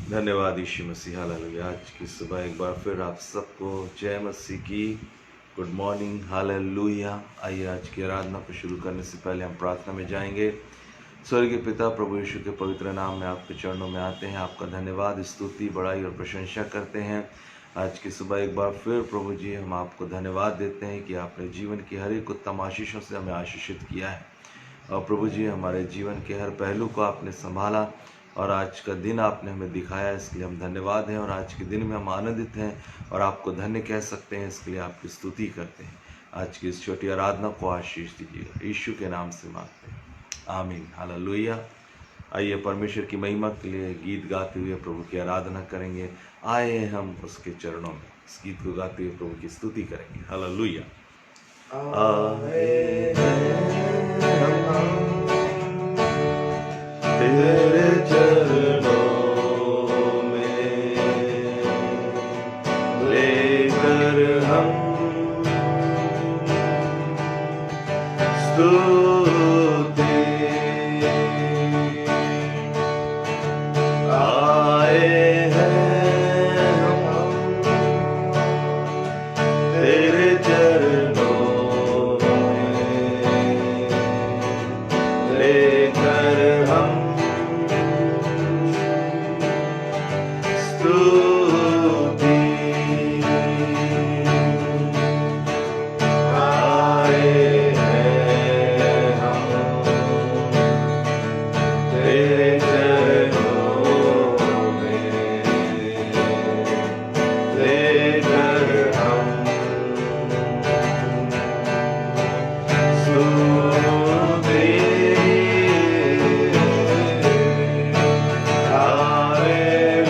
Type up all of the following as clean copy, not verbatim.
धन्यवाद यीशु मसीह। हालेलुया। आज की सुबह एक बार फिर आप सबको जय मसीह की गुड मॉर्निंग। हालेलुया। आइए आज की आराधना को शुरू करने से पहले हम प्रार्थना में जाएंगे। स्वर्गीय पिता, प्रभु यीशु के पवित्र नाम में आपके चरणों में आते हैं, आपका धन्यवाद, स्तुति, बड़ाई और प्रशंसा करते हैं। आज की सुबह एक बार फिर प्रभु जी हम आपको धन्यवाद देते हैं कि आपने जीवन की हर एक उत्तम आशीषों से हमें आशीषित किया है। और प्रभु जी हमारे जीवन के हर पहलू को आपने संभाला और आज का दिन आपने हमें दिखाया, इसके लिए हम धन्यवाद हैं। और आज के दिन में हम आनंदित हैं और आपको धन्य कह सकते हैं, इसके लिए आपकी स्तुति करते हैं। आज की इस छोटी आराधना को आशीष दीजिएगा, यीशु के नाम से मांगते हैं, आमीन। हालेलुया। आइए परमेश्वर की महिमा के लिए गीत गाते हुए प्रभु की आराधना करेंगे। आए हम उसके चरणों में इस गीत को गाते हुए प्रभु की स्तुति करेंगे। हालेलुया। आए हम तेरे चरणों में, लेकर हम स्तुति। आए हैं हम तेरे चरणों में, लेकर हम स्तुति। आए हैं हम तेरे चरणों में, लेकर हम स्तुति। Hallelujah.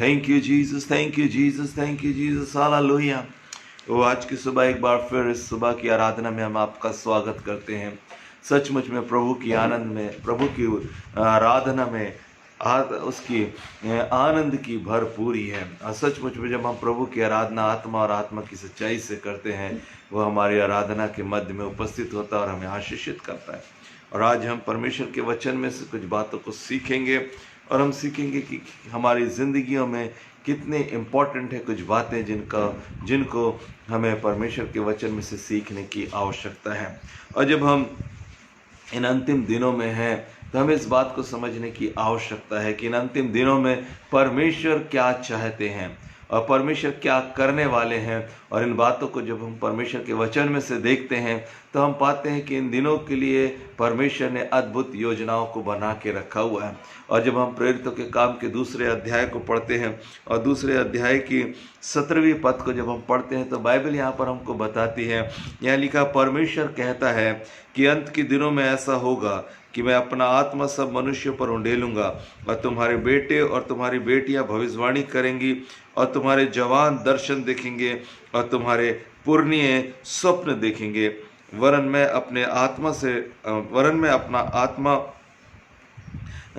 Thank you Jesus, thank you Jesus, thank you Jesus, hallelujah. वो आज की सुबह एक बार फिर इस सुबह की आराधना में हम आपका स्वागत करते हैं। सचमुच में प्रभु की आनंद में, प्रभु की आराधना में उसकी आनंद की भरपूरी है। और सचमुच में जब हम प्रभु की आराधना आत्मा और आत्मा की सच्चाई से करते हैं, वो हमारी आराधना के मध्य में उपस्थित होता है और हमें आशीषित करता है। और आज हम परमेश्वर के वचन में से कुछ बातों को सीखेंगे और हम सीखेंगे कि हमारी ज़िंदगियों में कितने इम्पॉर्टेंट है कुछ बातें जिनको हमें परमेश्वर के वचन में से सीखने की आवश्यकता है। और जब हम इन अंतिम दिनों में हैं तो हमें इस बात को समझने की आवश्यकता है कि इन अंतिम दिनों में परमेश्वर क्या चाहते हैं और परमेश्वर क्या करने वाले हैं। और इन बातों को जब हम परमेश्वर के वचन में से देखते हैं तो हम पाते हैं कि इन दिनों के लिए परमेश्वर ने अद्भुत योजनाओं को बना के रखा हुआ है। और जब हम प्रेरितों के काम के दूसरे अध्याय को पढ़ते हैं और दूसरे अध्याय की 17वीं पद को जब हम पढ़ते हैं तो बाइबल यहाँ पर हमको बताती है, यहाँ लिखा, परमेश्वर कहता है कि अंत के दिनों में ऐसा होगा कि मैं अपना आत्मा सब मनुष्यों पर उंडेलूंगा और तुम्हारे बेटे और तुम्हारी बेटियां भविष्यवाणी करेंगी और तुम्हारे जवान दर्शन देखेंगे और तुम्हारे पुरनिये स्वप्न देखेंगे। वरन मैं अपना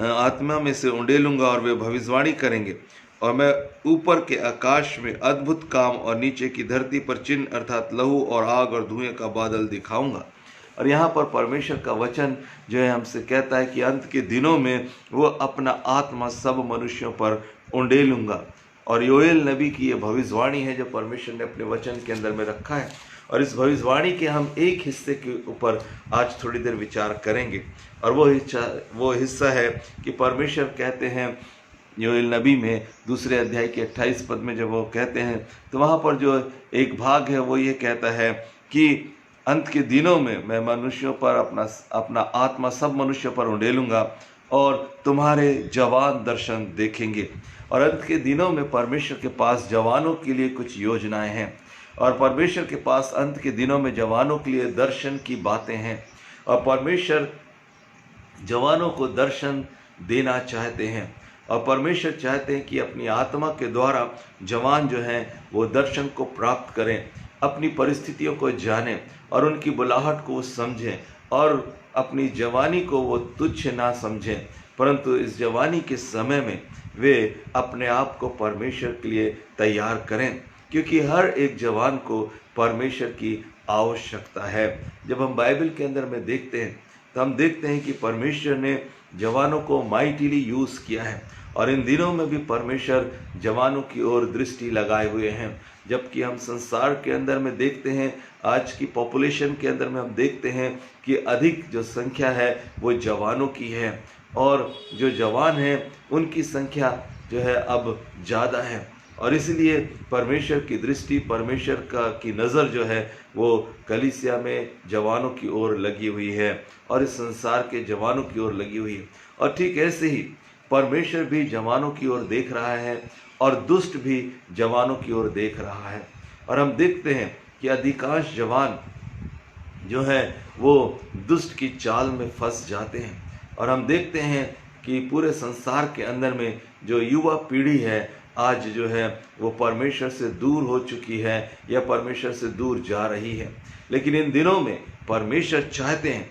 आत्मा में से उंडेलूंगा और वे भविष्यवाणी करेंगे। और मैं ऊपर के आकाश में अद्भुत काम और नीचे की धरती पर चिन्ह अर्थात लहू और आग और धुएं का बादल दिखाऊंगा। और यहाँ पर परमेश्वर का वचन जो है हमसे कहता है कि अंत के दिनों में वो अपना आत्मा सब मनुष्यों पर उंडेलूंगा। और योएल नबी की ये भविष्यवाणी है जो परमेश्वर ने अपने वचन के अंदर में रखा है। और इस भविष्यवाणी के हम एक हिस्से के ऊपर आज थोड़ी देर विचार करेंगे। और वो हिस्सा है कि परमेश्वर कहते हैं योएल नबी में दूसरे अध्याय के 28 पद में जब वो कहते हैं तो वहाँ पर जो एक भाग है वो ये कहता है कि अंत के दिनों में मैं मनुष्यों पर अपना आत्मा सब मनुष्यों पर उंडेलूंगा और तुम्हारे जवान दर्शन देखेंगे। और अंत के दिनों में परमेश्वर के पास जवानों के लिए कुछ योजनाएं हैं और परमेश्वर के पास अंत के दिनों में जवानों के लिए दर्शन की बातें हैं। और परमेश्वर जवानों को दर्शन देना चाहते हैं और परमेश्वर चाहते हैं कि अपनी आत्मा के द्वारा जवान जो हैं वो दर्शन को प्राप्त करें, अपनी परिस्थितियों को जानें और उनकी बुलाहट को समझें और अपनी जवानी को वो तुच्छ ना समझें, परंतु इस जवानी के समय में वे अपने आप को परमेश्वर के लिए तैयार करें, क्योंकि हर एक जवान को परमेश्वर की आवश्यकता है। जब हम बाइबल के अंदर में देखते हैं तो हम देखते हैं कि परमेश्वर ने जवानों को माइटिली यूज़ किया है और इन दिनों में भी परमेश्वर जवानों की ओर दृष्टि लगाए हुए हैं। जबकि हम संसार के अंदर में देखते हैं, आज की पॉपुलेशन के अंदर में हम देखते हैं कि अधिक जो संख्या है वो जवानों की है और जो जवान हैं उनकी संख्या जो है अब ज़्यादा है। और इसलिए परमेश्वर की दृष्टि, परमेश्वर की नज़र जो है वो कलीसिया में जवानों की ओर लगी हुई है और इस संसार के जवानों की ओर लगी हुई है। और ठीक ऐसे ही परमेश्वर भी जवानों की ओर देख रहा है और दुष्ट भी जवानों की ओर देख रहा है। और हम देखते हैं कि अधिकांश जवान जो है वो दुष्ट की चाल में फंस जाते हैं। और हम देखते हैं कि पूरे संसार के अंदर में जो युवा पीढ़ी है आज जो है वो परमेश्वर से दूर हो चुकी है या परमेश्वर से दूर जा रही है। लेकिन इन दिनों में परमेश्वर चाहते हैं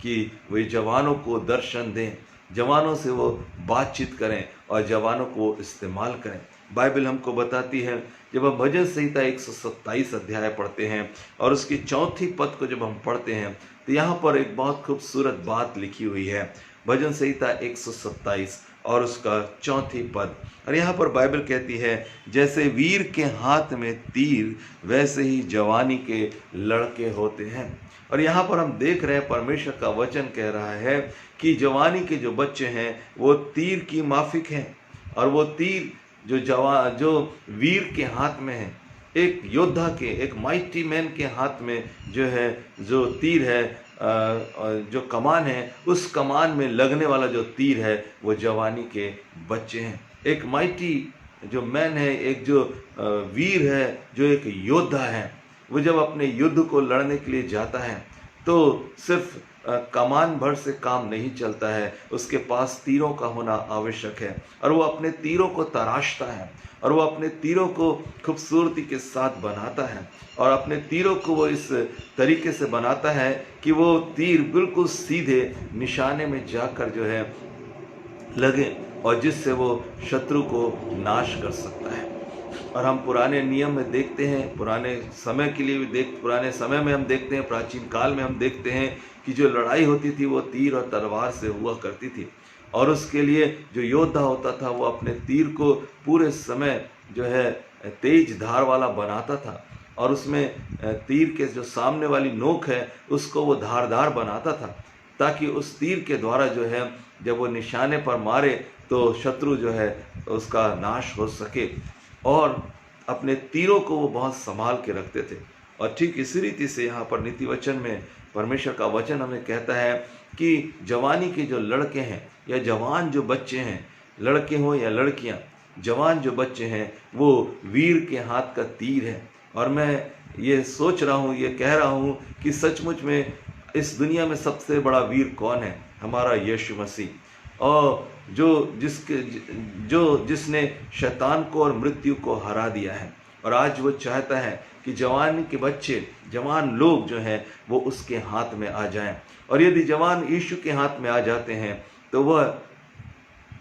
कि वे जवानों को दर्शन दें, जवानों से वो बातचीत करें और जवानों को इस्तेमाल करें। बाइबल हमको बताती है, जब हम भजन संहिता 127 अध्याय पढ़ते हैं और उसकी 4थी पद को जब हम पढ़ते हैं तो यहाँ पर एक बहुत खूबसूरत बात लिखी हुई है। भजन संहिता 127 और उसका 4थी पद। और यहाँ पर बाइबल कहती है, जैसे वीर के हाथ में तीर वैसे ही जवानी के लड़के होते हैं। और यहाँ पर हम देख रहे हैं परमेश्वर का वचन कह रहा है कि जवानी के जो बच्चे हैं वो तीर की माफिक हैं। और वो तीर जो वीर के हाथ में है, एक योद्धा के, एक माइटी मैन के हाथ में जो है जो तीर है, जो कमान है, उस कमान में लगने वाला जो तीर है वो जवानी के बच्चे हैं। एक माइटी जो मैन है, एक जो वीर है, जो एक योद्धा है, वो जब अपने युद्ध को लड़ने के लिए जाता है तो सिर्फ कमान भर से काम नहीं चलता है, उसके पास तीरों का होना आवश्यक है। और वो अपने तीरों को तराशता है और वो अपने तीरों को खूबसूरती के साथ बनाता है और अपने तीरों को वो इस तरीके से बनाता है कि वो तीर बिल्कुल सीधे निशाने में जाकर जो है लगे और जिससे वो शत्रु को नाश कर सकता है। और हम पुराने नियम में देखते हैं, पुराने समय के लिए भी पुराने समय में हम देखते हैं, प्राचीन काल में हम देखते हैं कि जो लड़ाई होती थी वो तीर और तलवार से हुआ करती थी। और उसके लिए जो योद्धा होता था वो अपने तीर को पूरे समय जो है तेज धार वाला बनाता था और उसमें तीर के जो सामने वाली नोक है उसको वो धारदार बनाता था, ताकि उस तीर के द्वारा जो है जब वो निशाने पर मारे तो शत्रु जो है उसका नाश हो सके। और अपने तीरों को वो बहुत संभाल के रखते थे। और ठीक इसी रीति से यहाँ पर नीति वचन में परमेश्वर का वचन हमें कहता है कि जवानी के जो लड़के हैं या जवान जो बच्चे हैं, लड़के हों या लड़कियाँ, जवान जो बच्चे हैं वो वीर के हाथ का तीर है। और मैं ये सोच रहा हूँ, ये कह रहा हूँ कि सचमुच में इस दुनिया में सबसे बड़ा वीर कौन है? हमारा यीशु मसीह। और जिसने शैतान को और मृत्यु को हरा दिया है। और आज वो चाहता है कि जवान के बच्चे, जवान लोग जो हैं वो उसके हाथ में आ जाएं। और यदि जवान यीशु के हाथ में आ जाते हैं तो वह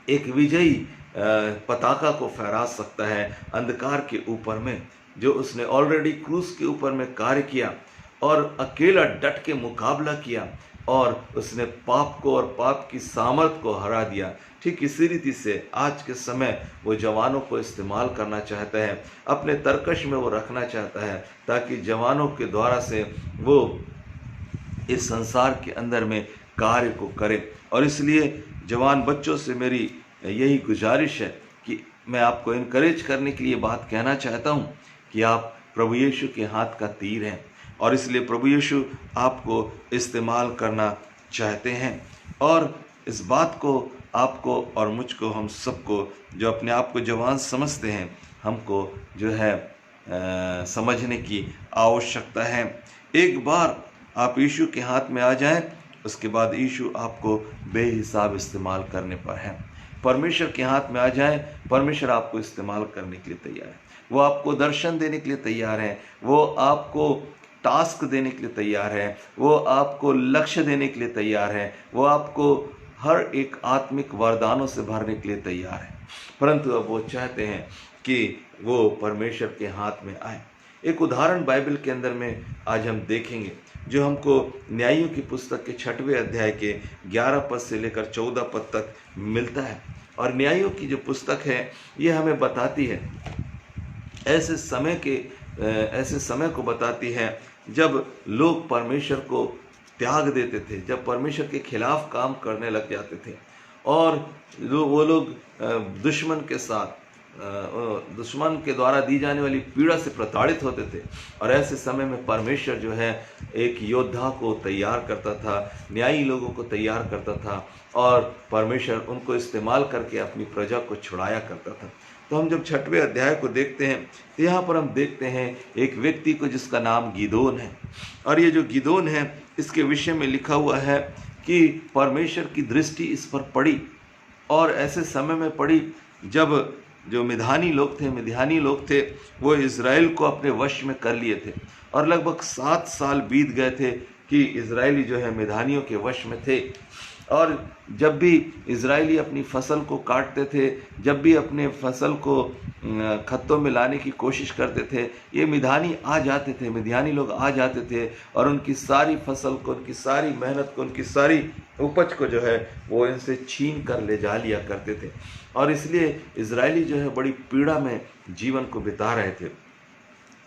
एक विजयी पताका को फहरा सकता है अंधकार के ऊपर में, जो उसने ऑलरेडी क्रूस के ऊपर में कार्य किया और अकेला डट के मुकाबला किया और उसने पाप को और पाप की सामर्थ को हरा दिया। ठीक इसी रीति से आज के समय वो जवानों को इस्तेमाल करना चाहता है, अपने तरकश में वो रखना चाहता है, ताकि जवानों के द्वारा से वो इस संसार के अंदर में कार्य को करे। और इसलिए जवान बच्चों से मेरी यही गुजारिश है कि मैं आपको इनकरेज करने के लिए बात कहना चाहता हूँ कि आप प्रभु यीशु के हाथ का तीर हैं और इसलिए प्रभु यीशु आपको इस्तेमाल करना चाहते हैं। और इस बात को आपको और मुझको, हम सबको जो अपने आप को जवान समझते हैं, हमको जो है समझने की आवश्यकता है। एक बार आप यीशु के हाथ में आ जाएं, उसके बाद यीशु आपको बेहिसाब इस्तेमाल करने पर है। परमेश्वर के हाथ में आ जाएं, परमेश्वर आपको इस्तेमाल करने के लिए तैयार है। वो आपको दर्शन देने के लिए तैयार है, वो आपको टास्क देने के लिए तैयार है, वो आपको लक्ष्य देने के लिए तैयार है, वो आपको हर एक आत्मिक वरदानों से भरने के लिए तैयार है। परंतु अब वो चाहते हैं कि वो परमेश्वर के हाथ में आए। एक उदाहरण बाइबल के अंदर में आज हम देखेंगे, जो हमको न्यायियों की पुस्तक के 6वें अध्याय के 11 पद से लेकर 14 पद तक मिलता है। और न्यायियों की जो पुस्तक है ये हमें बताती है ऐसे समय को बताती है जब लोग परमेश्वर को त्याग देते थे, जब परमेश्वर के खिलाफ काम करने लग जाते थे और वो लोग दुश्मन के द्वारा दी जाने वाली पीड़ा से प्रताड़ित होते थे। और ऐसे समय में परमेश्वर जो है एक योद्धा को तैयार करता था, न्यायी लोगों को तैयार करता था और परमेश्वर उनको इस्तेमाल करके अपनी प्रजा को छुड़ाया करता था। तो हम जब 6वें अध्याय को देखते हैं तो यहाँ पर हम देखते हैं एक व्यक्ति को जिसका नाम गिदोन है। और ये जो गिदोन है इसके विषय में लिखा हुआ है कि परमेश्वर की दृष्टि इस पर पड़ी और ऐसे समय में पड़ी जब जो मिद्यानी लोग थे वो इज़राइल को अपने वश में कर लिए थे। और लगभग 7 साल बीत गए थे कि इज़राइली जो है मिद्यानियों के वश में थे। और जब भी इज़राइली अपनी फसल को काटते थे, जब भी अपने फसल को खत्तों में लाने की कोशिश करते थे, ये मिद्यानी आ जाते थे, मिद्यानी लोग आ जाते थे और उनकी सारी फसल को, उनकी सारी मेहनत को, उनकी सारी उपज को जो है वो इनसे छीन कर ले जा लिया करते थे। और इसलिए इज़राइली जो है बड़ी पीड़ा में जीवन को बिता रहे थे।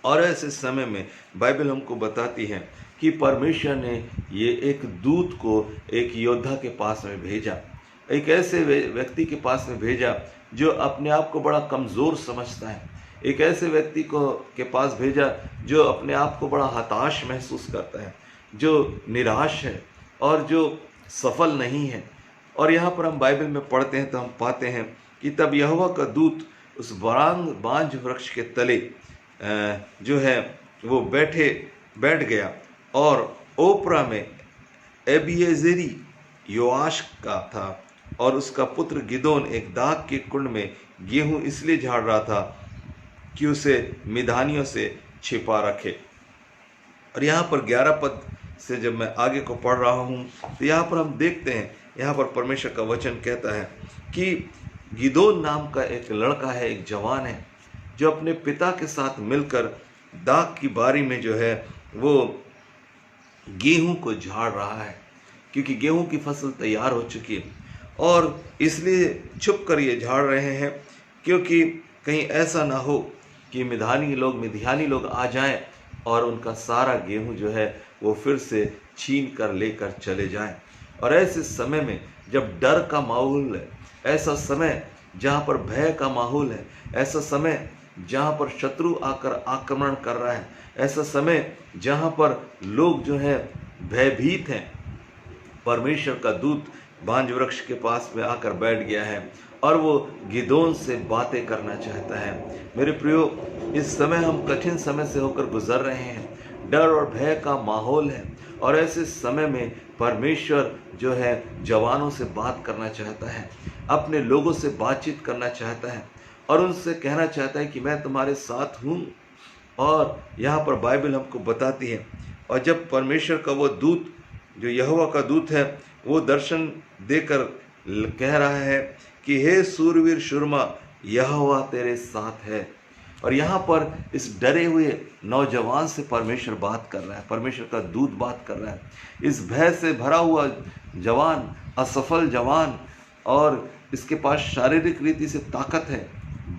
और ऐसे समय में बाइबल हमको बताती है कि परमेश्वर ने ये एक दूत को एक योद्धा के पास में भेजा, एक ऐसे व्यक्ति के पास में भेजा जो अपने आप को बड़ा कमज़ोर समझता है, एक ऐसे व्यक्ति के पास भेजा जो अपने आप को बड़ा हताश महसूस करता है, जो निराश है और जो सफल नहीं है। और यहाँ पर हम बाइबल में पढ़ते हैं तो हम पाते हैं कि तब यहोवा का दूत उस बांज वृक्ष के तले जो है वो बैठ गया और ओपरा में एबीएजेरी योआश का था और उसका पुत्र गिदोन एक दाग के कुंड में गेहूं इसलिए झाड़ रहा था कि उसे मिधानियों से छिपा रखे। और यहाँ पर 11 पद से जब मैं आगे को पढ़ रहा हूँ तो यहाँ पर हम देखते हैं, यहाँ पर परमेश्वर का वचन कहता है कि गिदोन नाम का एक लड़का है, एक जवान है, जो अपने पिता के साथ मिलकर दाग की बारी में जो है वो गेहूं को झाड़ रहा है, क्योंकि गेहूं की फसल तैयार हो चुकी है और इसलिए छुप कर ये झाड़ रहे हैं, क्योंकि कहीं ऐसा ना हो कि मिधानी लोग आ जाएं और उनका सारा गेहूं जो है वो फिर से छीन कर लेकर चले जाएं। और ऐसे समय में जब डर का माहौल है, ऐसा समय जहाँ पर भय का माहौल है, ऐसा समय जहाँ पर शत्रु आकर आक्रमण कर रहा है, ऐसा समय जहाँ पर लोग जो है भयभीत हैं, परमेश्वर का दूत बांज वृक्ष के पास में आकर बैठ गया है और वो गिदोन से बातें करना चाहता है। मेरे प्रियो, इस समय हम कठिन समय से होकर गुजर रहे हैं, डर और भय का माहौल है और ऐसे समय में परमेश्वर जो है जवानों से बात करना चाहता है, अपने लोगों से बातचीत करना चाहता है और उनसे कहना चाहता है कि मैं तुम्हारे साथ हूँ। और यहाँ पर बाइबल हमको बताती है, और जब परमेश्वर का वो दूत जो यहोवा का दूत है वो दर्शन देकर कह रहा है कि हे सूरवीर शूरमा, यहोवा तेरे साथ है। और यहाँ पर इस डरे हुए नौजवान से परमेश्वर बात कर रहा है, परमेश्वर का दूत बात कर रहा है। इस भय से भरा हुआ जवान, असफल जवान, और इसके पास शारीरिक रीति से ताकत है,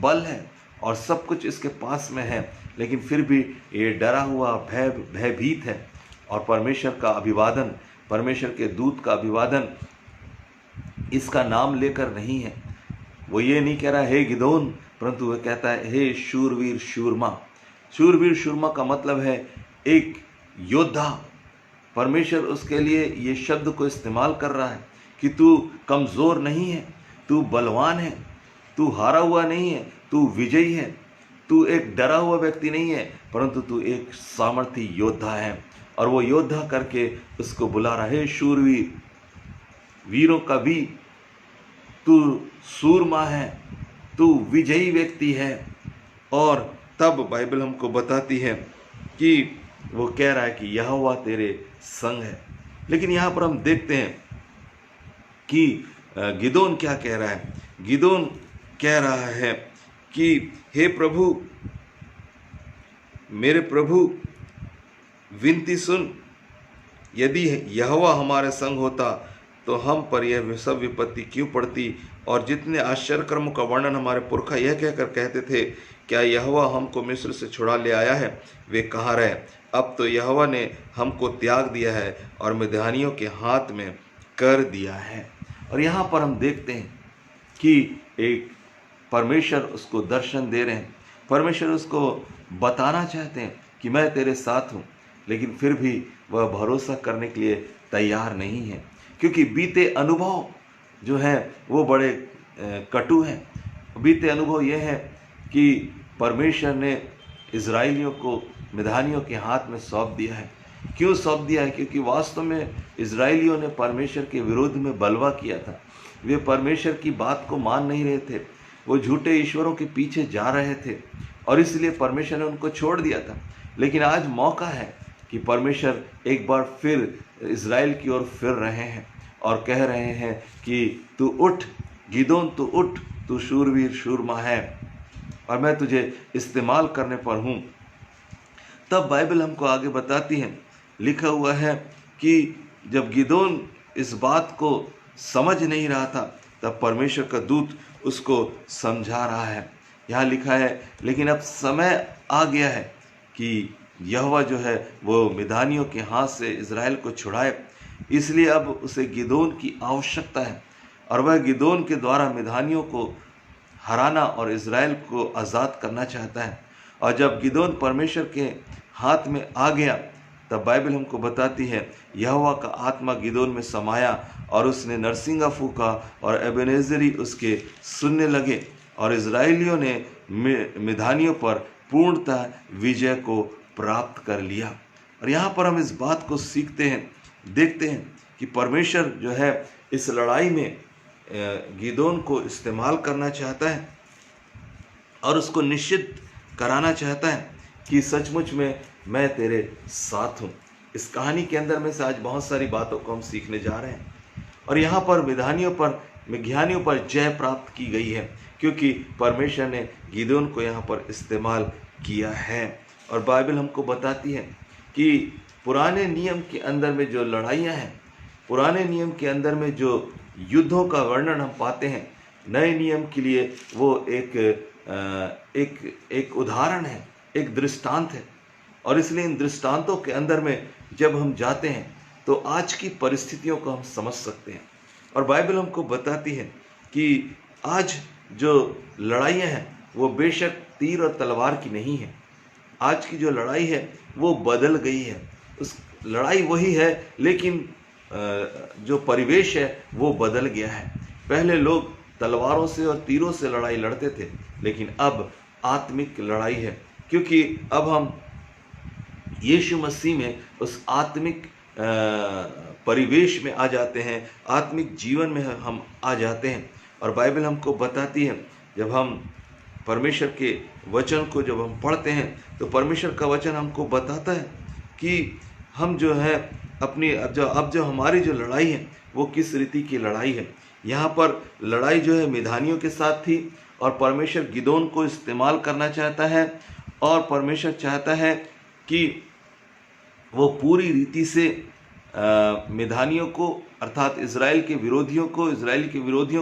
बल है और सब कुछ इसके पास में है, लेकिन फिर भी ये डरा हुआ भयभीत है। और परमेश्वर का अभिवादन, परमेश्वर के दूत का अभिवादन इसका नाम लेकर नहीं है। वो ये नहीं कह रहा हे गिदोन, परंतु वह कहता है हे शूरवीर शूरमा। शूरवीर शूरमा का मतलब है एक योद्धा। परमेश्वर उसके लिए ये शब्द को इस्तेमाल कर रहा है कि तू कमज़ोर नहीं है, तू बलवान है, तू हारा हुआ नहीं है, तू विजयी है, तू एक डरा हुआ व्यक्ति नहीं है, परंतु तू एक सामर्थी योद्धा है। और वो योद्धा करके उसको बुला रहा है, शूरवीर, वीरों का वीर, तू सूरमा है, तू विजयी व्यक्ति है। और तब बाइबल हमको बताती है कि वो कह रहा है कि यहोवा तेरे संग है। लेकिन यहाँ पर हम देखते हैं कि गिदोन क्या कह रहा है। गिदोन कह रहा है कि हे प्रभु, मेरे प्रभु, विनती सुन, यदि यहोवा हमारे संग होता तो हम पर यह सब विपत्ति क्यों पड़ती। और जितने आश्चर्य कर्मों का वर्णन हमारे पुरखा यह कहकर कहते थे, क्या यहोवा हमको मिस्र से छुड़ा ले आया है, वे कहाँ रहे। अब तो यहोवा ने हमको त्याग दिया है और मिद्यानियों के हाथ में कर दिया है। और यहाँ पर हम देखते हैं कि एक परमेश्वर उसको दर्शन दे रहे हैं, परमेश्वर उसको बताना चाहते हैं कि मैं तेरे साथ हूँ, लेकिन फिर भी वह भरोसा करने के लिए तैयार नहीं है, क्योंकि बीते अनुभव जो हैं वो बड़े कटु हैं। बीते अनुभव ये है कि परमेश्वर ने इज़राइलियों को मिद्यानियों के हाथ में सौंप दिया है। क्यों सौंप दिया है? क्योंकि वास्तव में इज़राइलियों ने परमेश्वर के विरोध में बलवा किया था। वे परमेश्वर की बात को मान नहीं रहे थे, वो झूठे ईश्वरों के पीछे जा रहे थे और इसलिए परमेश्वर ने उनको छोड़ दिया था। लेकिन आज मौका है कि परमेश्वर एक बार फिर इज़राइल की ओर फिर रहे हैं और कह रहे हैं कि तू उठ गिदोन, तू उठ, तू शूरवीर शूरमा है और मैं तुझे इस्तेमाल करने पर हूँ। तब बाइबल हमको आगे बताती है, लिखा हुआ है कि जब गिदोन इस बात को समझ नहीं रहा था तब परमेश्वर का दूत उसको समझा रहा है। यहाँ लिखा है, लेकिन अब समय आ गया है कि यहोवा जो है वो मिद्यानियों के हाथ से इज़राइल को छुड़ाए, इसलिए अब उसे गिदोन की आवश्यकता है और वह गिदोन के द्वारा मिद्यानियों को हराना और इज़राइल को आज़ाद करना चाहता है। और जब गिदोन परमेश्वर के हाथ में आ गया तब बाइबल हमको बताती है, यहोवा का आत्मा गिदोन में समाया और उसने नरसिंगा फूका और एबेनेज़री उसके सुनने लगे और इज़राइलियों ने मिद्यानियों पर पूर्णतः विजय को प्राप्त कर लिया। और यहाँ पर हम इस बात को सीखते हैं, देखते हैं कि परमेश्वर जो है इस लड़ाई में गिदोन को इस्तेमाल करना चाहता है और उसको निश्चित कराना चाहता है कि सचमुच में मैं तेरे साथ हूँ। इस कहानी के अंदर में से आज बहुत सारी बातों को हम सीखने जा रहे हैं और यहाँ पर विज्ञानियों पर जय प्राप्त की गई है, क्योंकि परमेश्वर ने गिदोन को यहाँ पर इस्तेमाल किया है। और बाइबल हमको बताती है कि पुराने नियम के अंदर में जो लड़ाइयाँ हैं, पुराने नियम के अंदर में जो युद्धों का वर्णन हम पाते हैं, नए नियम के लिए वो एक उदाहरण है, एक दृष्टांत है। और इसलिए इन दृष्टांतों के अंदर में जब हम जाते हैं तो आज की परिस्थितियों को हम समझ सकते हैं। और बाइबल हमको बताती है कि आज जो लड़ाइयाँ हैं वो बेशक तीर और तलवार की नहीं है। आज की जो लड़ाई है वो बदल गई है। उस लड़ाई वही है, लेकिन जो परिवेश है वो बदल गया है। पहले लोग तलवारों से और तीरों से लड़ाई लड़ते थे, लेकिन अब आत्मिक लड़ाई है, क्योंकि अब हम यीशु मसीह में उस आत्मिक परिवेश में आ जाते हैं, आत्मिक जीवन में हम आ जाते हैं। और बाइबल हमको बताती है, जब हम परमेश्वर के वचन को जब हम पढ़ते हैं तो परमेश्वर का वचन हमको बताता है कि हम जो है अपनी अब जो हमारी जो लड़ाई है वो किस रीति की लड़ाई है। यहाँ पर लड़ाई जो है मिधानियों के साथ थी और परमेश्वर गिदोन को इस्तेमाल करना चाहता है और परमेश्वर चाहता है कि वो पूरी रीति से मिधानियों को अर्थात इजराइल के विरोधियों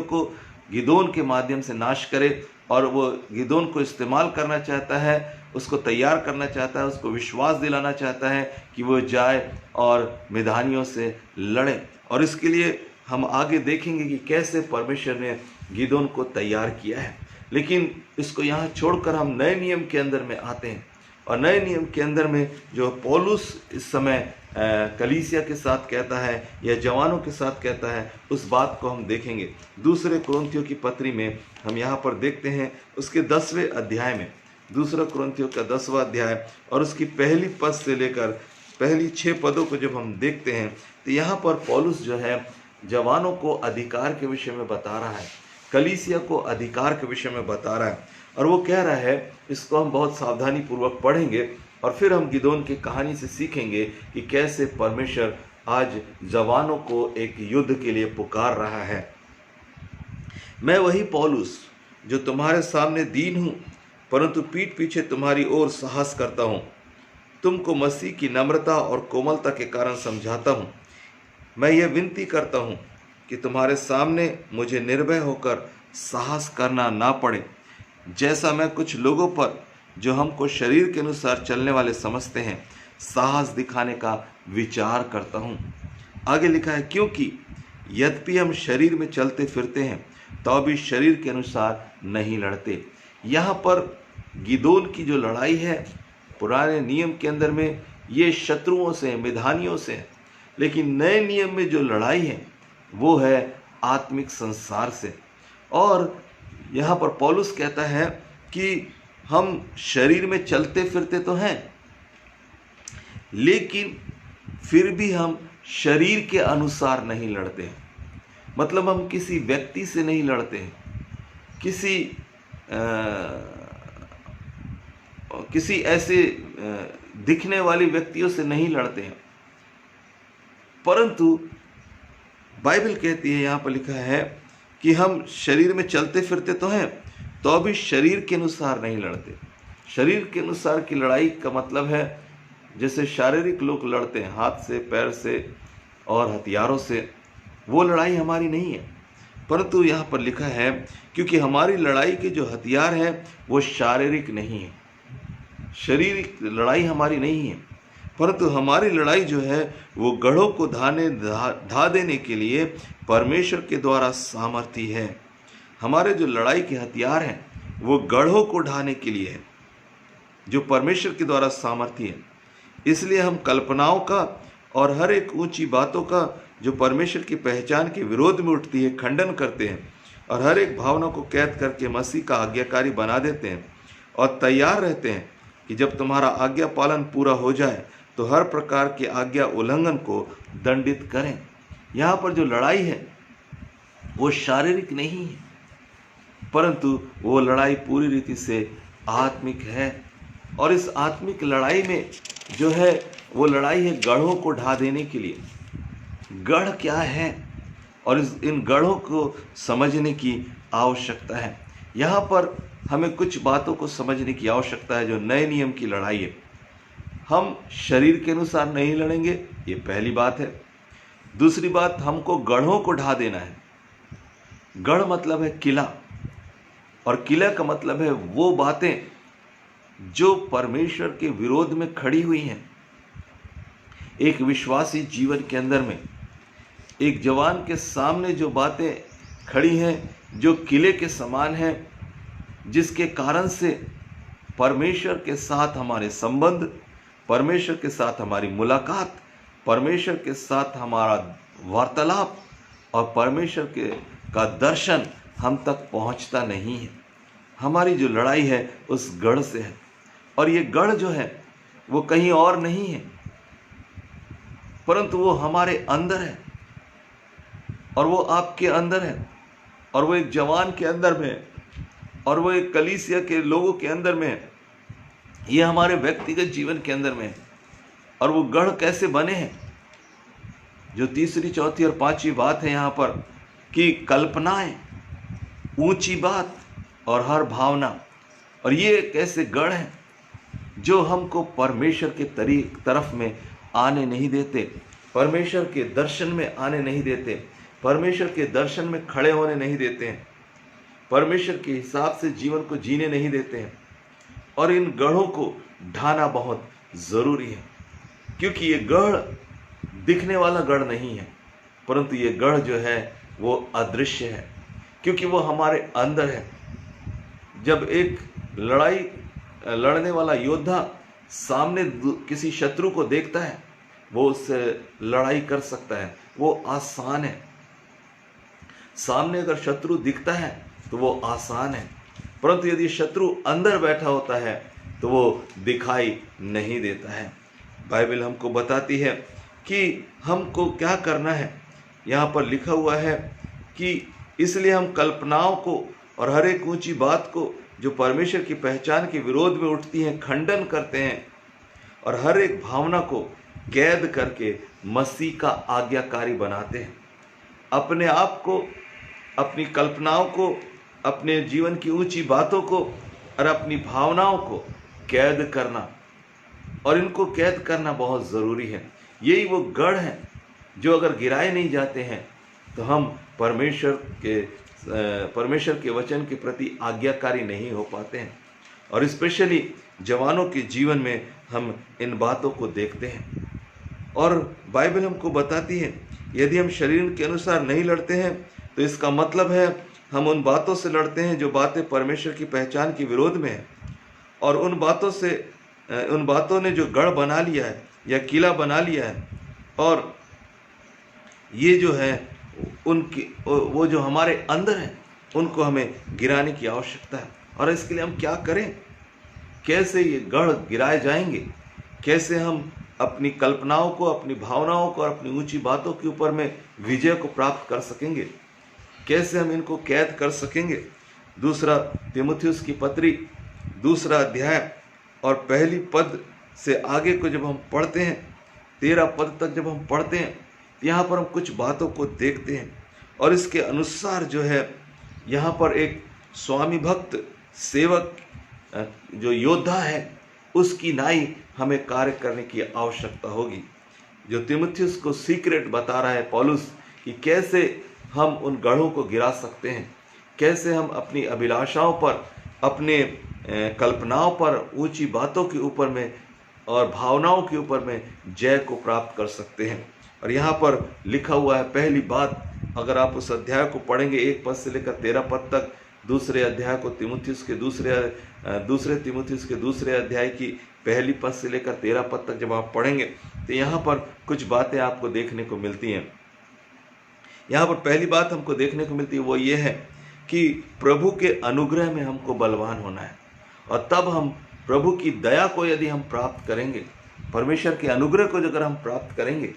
को गिदोन के माध्यम से नाश करे। और वो गिदोन को इस्तेमाल करना चाहता है, उसको तैयार करना चाहता है, उसको विश्वास दिलाना चाहता है कि वो जाए और मिधानियों से लड़े। और इसके लिए हम आगे देखेंगे कि कैसे परमेश्वर ने गिदोन को तैयार किया है। लेकिन इसको यहाँ छोड़कर हम नए नियम के अंदर में आते हैं और नए नियम के अंदर में जो पौलुस इस समय कलीसिया के साथ कहता है या जवानों के साथ कहता है, उस बात को हम देखेंगे। दूसरे कुरिन्थियों की पत्री में हम यहाँ पर देखते हैं उसके 10वें अध्याय में, दूसरा कुरिन्थियों का 10वां अध्याय और उसकी पहली पद से लेकर पहली 6 पदों को जब हम देखते हैं तो यहाँ पर पौलुस जो है जवानों को अधिकार के विषय में बता रहा है, कलीसिया को अधिकार के विषय में बता रहा है। और वो कह रहा है, इसको हम बहुत सावधानी पूर्वक पढ़ेंगे और फिर हम गिदोन की कहानी से सीखेंगे कि कैसे परमेश्वर आज जवानों को एक युद्ध के लिए पुकार रहा है। मैं वही पौलुस जो तुम्हारे सामने दीन हूँ, परंतु पीठ पीछे तुम्हारी ओर साहस करता हूँ। तुमको मसीह की नम्रता और कोमलता के कारण समझाता हूँ। मैं यह विनती करता हूँ कि तुम्हारे सामने मुझे निर्भय होकर साहस करना ना पड़े, जैसा मैं कुछ लोगों पर जो हमको शरीर के अनुसार चलने वाले समझते हैं साहस दिखाने का विचार करता हूँ। आगे लिखा है, क्योंकि यद्यपि हम शरीर में चलते फिरते हैं तो भी शरीर के अनुसार नहीं लड़ते। यहाँ पर गिदोन की जो लड़ाई है पुराने नियम के अंदर में ये शत्रुओं से, मिधानियों से, लेकिन नए नियम में जो लड़ाई है वो है आत्मिक संसार से। और यहाँ पर पौलुस कहता है कि हम शरीर में चलते फिरते तो हैं, लेकिन फिर भी हम शरीर के अनुसार नहीं लड़ते हैं। मतलब हम किसी व्यक्ति से नहीं लड़ते हैं, किसी ऐसे दिखने वाली व्यक्तियों से नहीं लड़ते हैं, परंतु बाइबल कहती है, यहाँ पर लिखा है कि हम शरीर में चलते फिरते तो हैं तो अभी शरीर के अनुसार नहीं लड़ते। शरीर के अनुसार की लड़ाई का मतलब है जैसे शारीरिक लोग लड़ते हैं हाथ से, पैर से और हथियारों से, वो लड़ाई हमारी नहीं है। परंतु यहाँ पर लिखा है क्योंकि हमारी लड़ाई के जो हथियार हैं वो शारीरिक नहीं है, शारीरिक लड़ाई हमारी नहीं है, परंतु हमारी लड़ाई जो है वो गढ़ों को ढा देने के लिए परमेश्वर के द्वारा सामर्थी है। हमारे जो लड़ाई के हथियार हैं वो गढ़ों को ढाने के लिए है, जो परमेश्वर के द्वारा सामर्थी है। इसलिए हम कल्पनाओं का और हर एक ऊंची बातों का जो परमेश्वर की पहचान के विरोध में उठती है खंडन करते हैं और हर एक भावना को कैद करके मसीह का आज्ञाकारी बना देते हैं और तैयार रहते हैं कि जब तुम्हारा आज्ञा पालन पूरा हो जाए तो हर प्रकार के आज्ञा उल्लंघन को दंडित करें। यहाँ पर जो लड़ाई है वो शारीरिक नहीं है, परंतु वो लड़ाई पूरी रीति से आत्मिक है। और इस आत्मिक लड़ाई में जो है वो लड़ाई है गढ़ों को ढा देने के लिए। गढ़ क्या है और इन गढ़ों को समझने की आवश्यकता है। यहाँ पर हमें कुछ बातों को समझने की आवश्यकता है जो नए नियम की लड़ाई है। हम शरीर के अनुसार नहीं लड़ेंगे, ये पहली बात है। दूसरी बात, हमको गढ़ों को ढा देना है। गढ़ मतलब है किला, और किला का मतलब है वो बातें जो परमेश्वर के विरोध में खड़ी हुई हैं। एक विश्वासी जीवन के अंदर में एक जवान के सामने जो बातें खड़ी हैं, जो किले के समान हैं, जिसके कारण से परमेश्वर के साथ हमारे संबंध, परमेश्वर के साथ हमारी मुलाकात, परमेश्वर के साथ हमारा वार्तालाप और परमेश्वर का दर्शन हम तक पहुंचता नहीं है। हमारी जो लड़ाई है उस गढ़ से है, और ये गढ़ जो है वो कहीं और नहीं है, परंतु वो हमारे अंदर है, और वो आपके अंदर है, और वो एक जवान के अंदर में है, और वो एक कलीसिया के लोगों के अंदर में है। ये हमारे व्यक्तिगत जीवन के अंदर में है। और वो गढ़ कैसे बने हैं? जो तीसरी, चौथी और पांचवी बात है यहाँ पर कि कल्पनाएं, ऊंची बात और हर भावना। और ये एक ऐसे गढ़ हैं जो हमको परमेश्वर के तरफ में आने नहीं देते, परमेश्वर के दर्शन में आने नहीं देते, परमेश्वर के दर्शन में खड़े होने नहीं देते हैं, परमेश्वर के हिसाब से जीवन को जीने नहीं देते हैं। और इन गढ़ों को ढाना बहुत ज़रूरी है, क्योंकि ये गढ़ दिखने वाला गढ़ नहीं है, परंतु ये गढ़ जो है वो अदृश्य है, क्योंकि वो हमारे अंदर है। जब एक लड़ाई लड़ने वाला योद्धा सामने किसी शत्रु को देखता है, वो उससे लड़ाई कर सकता है, वो आसान है। सामने अगर शत्रु दिखता है तो वो आसान है, परंतु यदि शत्रु अंदर बैठा होता है तो वो दिखाई नहीं देता है। बाइबल हमको बताती है कि हमको क्या करना है। यहाँ पर लिखा हुआ है कि इसलिए हम कल्पनाओं को और हर एक ऊंची बात को जो परमेश्वर की पहचान के विरोध में उठती हैं खंडन करते हैं, और हर एक भावना को कैद करके मसीह का आज्ञाकारी बनाते हैं। अपने आप को, अपनी कल्पनाओं को, अपने जीवन की ऊंची बातों को और अपनी भावनाओं को कैद करना, और इनको कैद करना बहुत ज़रूरी है। यही वो गढ़ हैं जो अगर गिराए नहीं जाते हैं तो हम परमेश्वर के वचन के प्रति आज्ञाकारी नहीं हो पाते हैं। और स्पेशली जवानों के जीवन में हम इन बातों को देखते हैं। और बाइबल हमको बताती है यदि हम शरीर के अनुसार नहीं लड़ते हैं तो इसका मतलब है हम उन बातों से लड़ते हैं जो बातें परमेश्वर की पहचान के विरोध में है। और उन बातों ने जो गढ़ बना लिया है या किला बना लिया है, और ये जो है उनकी वो जो हमारे अंदर है उनको हमें गिराने की आवश्यकता है। और इसके लिए हम क्या करें? कैसे ये गढ़ गिराए जाएंगे? कैसे हम अपनी कल्पनाओं को, अपनी भावनाओं को और अपनी ऊंची बातों के ऊपर में विजय को प्राप्त कर सकेंगे? कैसे हम इनको कैद कर सकेंगे? दूसरा तीमुथियुस की पत्री 2 अध्याय और पहली पद से आगे को जब हम पढ़ते हैं, 13 पद तक जब हम पढ़ते हैं, यहाँ पर हम कुछ बातों को देखते हैं। और इसके अनुसार जो है यहाँ पर एक स्वामी भक्त सेवक जो योद्धा है उसकी नाई हमें कार्य करने की आवश्यकता होगी। जो तीमुथियुस को सीक्रेट बता रहा है पौलुस कि कैसे हम उन गढ़ों को गिरा सकते हैं, कैसे हम अपनी अभिलाषाओं पर, अपने कल्पनाओं पर, ऊंची बातों के ऊपर में और भावनाओं के ऊपर में जय को प्राप्त कर सकते हैं। और यहाँ पर लिखा हुआ है पहली बात, अगर आप उस अध्याय को पढ़ेंगे 1 पद से लेकर 13 पद तक, दूसरे अध्याय को तीमुथियुस के दूसरे तीमुथियुस के दूसरे अध्याय की पहली पद से लेकर 13 पद तक जब आप पढ़ेंगे तो यहाँ पर कुछ बातें आपको देखने को मिलती हैं। यहाँ पर पहली बात हमको देखने को मिलती है वो ये है कि प्रभु के अनुग्रह में हमको बलवान होना है। और तब हम प्रभु की दया को यदि हम प्राप्त करेंगे, परमेश्वर के अनुग्रह को अगर हम प्राप्त करेंगे,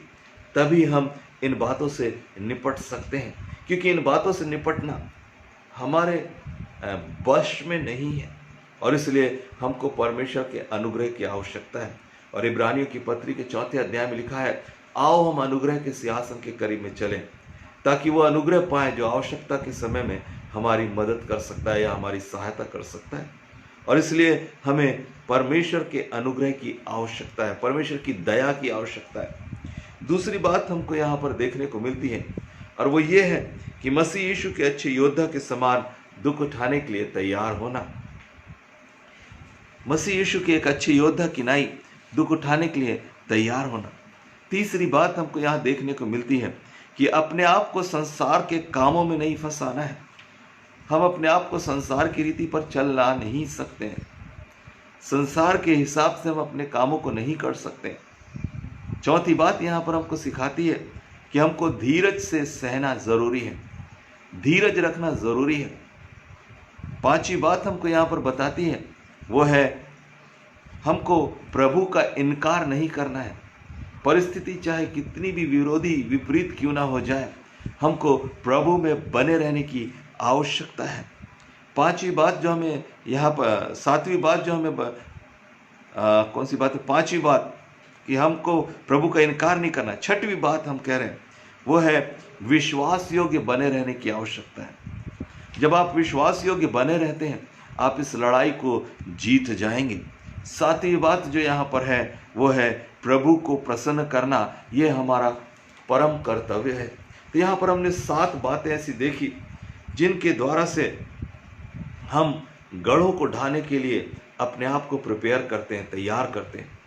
तभी हम इन बातों से निपट सकते हैं, क्योंकि इन बातों से निपटना हमारे वश में नहीं है, और इसलिए हमको परमेश्वर के अनुग्रह की आवश्यकता है। और इब्रानियों की पत्री के 4 अध्याय में लिखा है, आओ हम अनुग्रह के सिंहासन के करीब में चलें, ताकि वो अनुग्रह पाएं जो आवश्यकता के समय में हमारी मदद कर सकता है या हमारी सहायता कर सकता है। और इसलिए हमें परमेश्वर के अनुग्रह की आवश्यकता है, परमेश्वर की दया की आवश्यकता है। दूसरी बात हमको यहाँ पर देखने को मिलती है, और वो ये है कि मसीह यीशु के अच्छे योद्धा के समान दुख उठाने के लिए तैयार होना। मसीह यीशु के एक अच्छे योद्धा की नाई दुख उठाने के लिए तैयार होना। तीसरी बात हमको यहाँ देखने को मिलती है कि अपने आप को संसार के कामों में नहीं फंसाना है। हम अपने आप को संसार की रीति पर चला नहीं सकते हैं, संसार के हिसाब से हम अपने कामों को नहीं कर सकते। चौथी बात यहाँ पर हमको सिखाती है कि हमको धीरज से सहना जरूरी है, धीरज रखना जरूरी है। पांचवी बात हमको यहाँ पर बताती है वो है हमको प्रभु का इनकार नहीं करना है। परिस्थिति चाहे कितनी भी विरोधी विपरीत क्यों ना हो जाए, हमको प्रभु में बने रहने की आवश्यकता है। पांचवी बात जो हमें यहाँ पर, सातवीं बात जो हमें कौन सी बात है, पांचवी बात कि हमको प्रभु का इनकार नहीं करना। छठवीं बात हम कह रहे हैं वो है विश्वास योग्य बने रहने की आवश्यकता है। जब आप विश्वास योग्य बने रहते हैं, आप इस लड़ाई को जीत जाएंगे। सातवीं बात जो यहाँ पर है वो है प्रभु को प्रसन्न करना, ये हमारा परम कर्तव्य है। तो यहाँ पर हमने 7 बातें ऐसी देखी जिनके द्वारा से हम गढ़ों को ढाने के लिए अपने आप को प्रिपेयर करते हैं, तैयार करते हैं।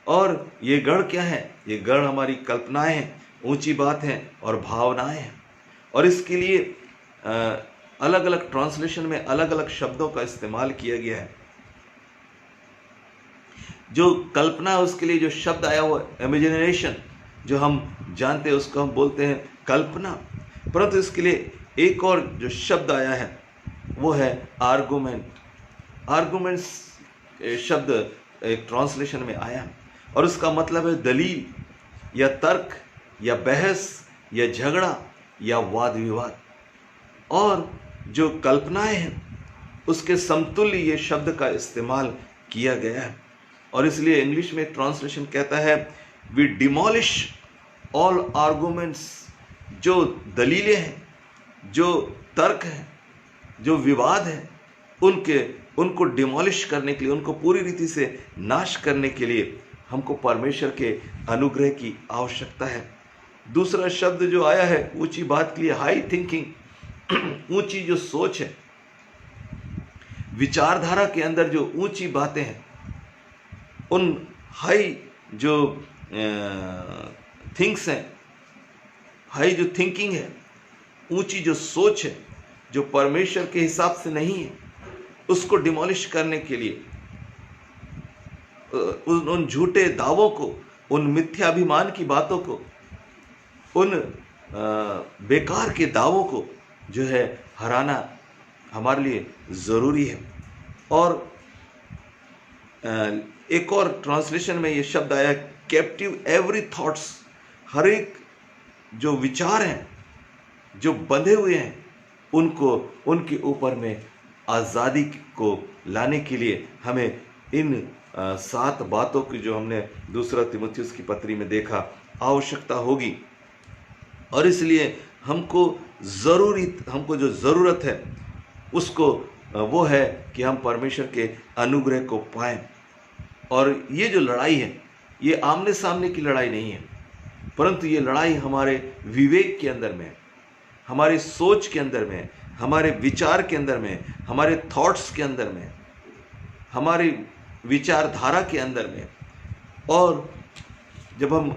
और ये गढ़ क्या है? ये गढ़ हमारी कल्पनाएं हैं, ऊंची बात है और भावनाएं हैं। और इसके लिए अलग अलग ट्रांसलेशन में अलग अलग शब्दों का इस्तेमाल किया गया है। जो कल्पना है उसके लिए जो शब्द आया हुआ इमेजिनेशन, जो हम जानते हैं उसको हम बोलते हैं कल्पना, परंतु इसके लिए एक और जो शब्द आया है वो है आर्गुमेंट। आर्गुमेंट्स शब्द एक ट्रांसलेशन में आया और उसका मतलब है दलील या तर्क या बहस या झगड़ा या वाद विवाद। और जो कल्पनाएं हैं उसके समतुल्य ये शब्द का इस्तेमाल किया गया है। और इसलिए इंग्लिश में ट्रांसलेशन कहता है वी डिमोलिश ऑल आर्गुमेंट्स। जो दलीलें हैं, जो तर्क हैं, जो विवाद हैं, उनको डिमोलिश करने के लिए, उनको पूरी रीति से नाश करने के लिए हमको परमेश्वर के अनुग्रह की आवश्यकता है। दूसरा शब्द जो आया है ऊंची बात के लिए हाई थिंकिंग, ऊंची जो सोच है, विचारधारा के अंदर जो ऊंची बातें हैं, उन हाई जो थिंग्स हैं, हाई जो थिंकिंग है, ऊंची जो सोच है जो परमेश्वर के हिसाब से नहीं है, उसको डिमोलिश करने के लिए, उन झूठे दावों को, उन मिथ्याभिमान की बातों को, उन बेकार के दावों को जो है हराना हमारे लिए ज़रूरी है। और एक और ट्रांसलेशन में ये शब्द आया कैप्टिव एवरी थॉट्स। हर एक जो विचार हैं, जो बंधे हुए हैं, उनको उनके ऊपर में आज़ादी को लाने के लिए हमें इन 7 बातों की जो हमने 2 तीमुथियुस की पत्री में देखा आवश्यकता होगी। और इसलिए हमको जो ज़रूरत है उसको वो है कि हम परमेश्वर के अनुग्रह को पाएं। और ये जो लड़ाई है ये आमने सामने की लड़ाई नहीं है, परंतु ये लड़ाई हमारे विवेक के अंदर में, हमारी सोच के अंदर में, हमारे विचार के अंदर में, हमारे थॉट्स के अंदर में, हमारी विचारधारा के अंदर में। और जब हम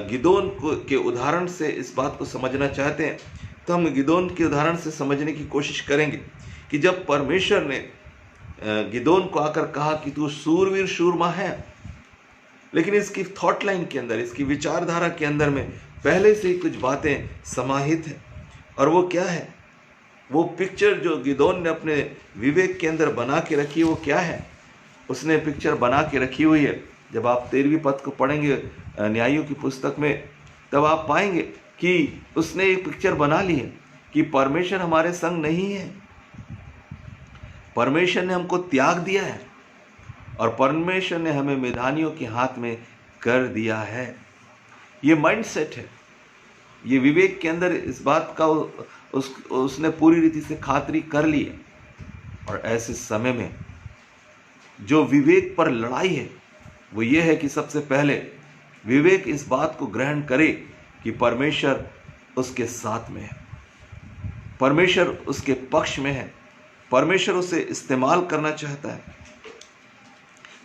गिदोन के उदाहरण से इस बात को समझना चाहते हैं तो हम गिदोन के उदाहरण से समझने की कोशिश करेंगे कि जब परमेश्वर ने गिदोन को आकर कहा कि तू सूरवीर शूरमा है, लेकिन इसकी थॉट लाइन के अंदर, इसकी विचारधारा के अंदर में पहले से ही कुछ बातें समाहित हैं। और वो क्या है? वो पिक्चर जो गिदोन ने अपने विवेक के अंदर बना के रखी है वो क्या है? उसने पिक्चर बना के रखी हुई है। जब आप 13वीं पद को पढ़ेंगे न्यायों की पुस्तक में तब आप पाएंगे कि उसने एक पिक्चर बना ली है कि परमेश्वर हमारे संग नहीं है, परमेश्वर ने हमको त्याग दिया है और परमेश्वर ने हमें मिधानियों के हाथ में कर दिया है। ये माइंडसेट है, ये विवेक के अंदर इस बात का उसने पूरी रीति से खातरी कर ली है। और ऐसे समय में जो विवेक पर लड़ाई है वो ये है कि सबसे पहले विवेक इस बात को ग्रहण करे कि परमेश्वर उसके साथ में है, परमेश्वर उसके पक्ष में है, परमेश्वर उसे इस्तेमाल करना चाहता है,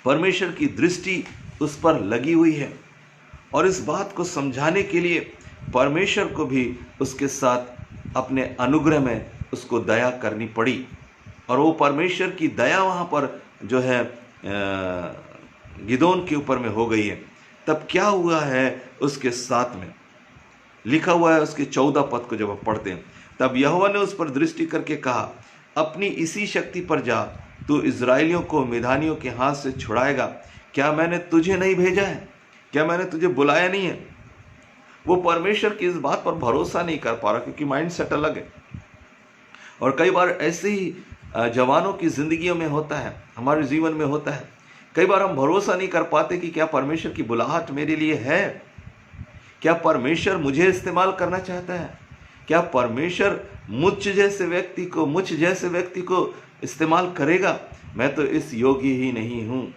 परमेश्वर की दृष्टि उस पर लगी हुई है। और इस बात को समझाने के लिए परमेश्वर को भी उसके साथ अपने अनुग्रह में उसको दया करनी पड़ी। और वो परमेश्वर की दया वहाँ पर जो है गिदोन के ऊपर में हो गई है। तब क्या हुआ है उसके साथ में लिखा हुआ है, उसके 14 पद को जब आप पढ़ते हैं, तब यहोवा ने उस पर दृष्टि करके कहा, अपनी इसी शक्ति पर जा, तू इज़राइलियों को मिधानियों के हाथ से छुड़ाएगा। क्या मैंने तुझे नहीं भेजा है? क्या मैंने तुझे बुलाया नहीं है? वो परमेश्वर की इस बात पर भरोसा नहीं कर पा रहा क्योंकि माइंड सेट अलग है। और कई बार ऐसे ही जवानों की जिंदगियों में होता है, हमारे जीवन में होता है। कई बार हम भरोसा नहीं कर पाते कि क्या परमेश्वर की बुलाहट मेरे लिए है, क्या परमेश्वर मुझे इस्तेमाल करना चाहता है, क्या परमेश्वर मुझ जैसे व्यक्ति को इस्तेमाल करेगा। मैं तो इस योग्य ही नहीं हूँ,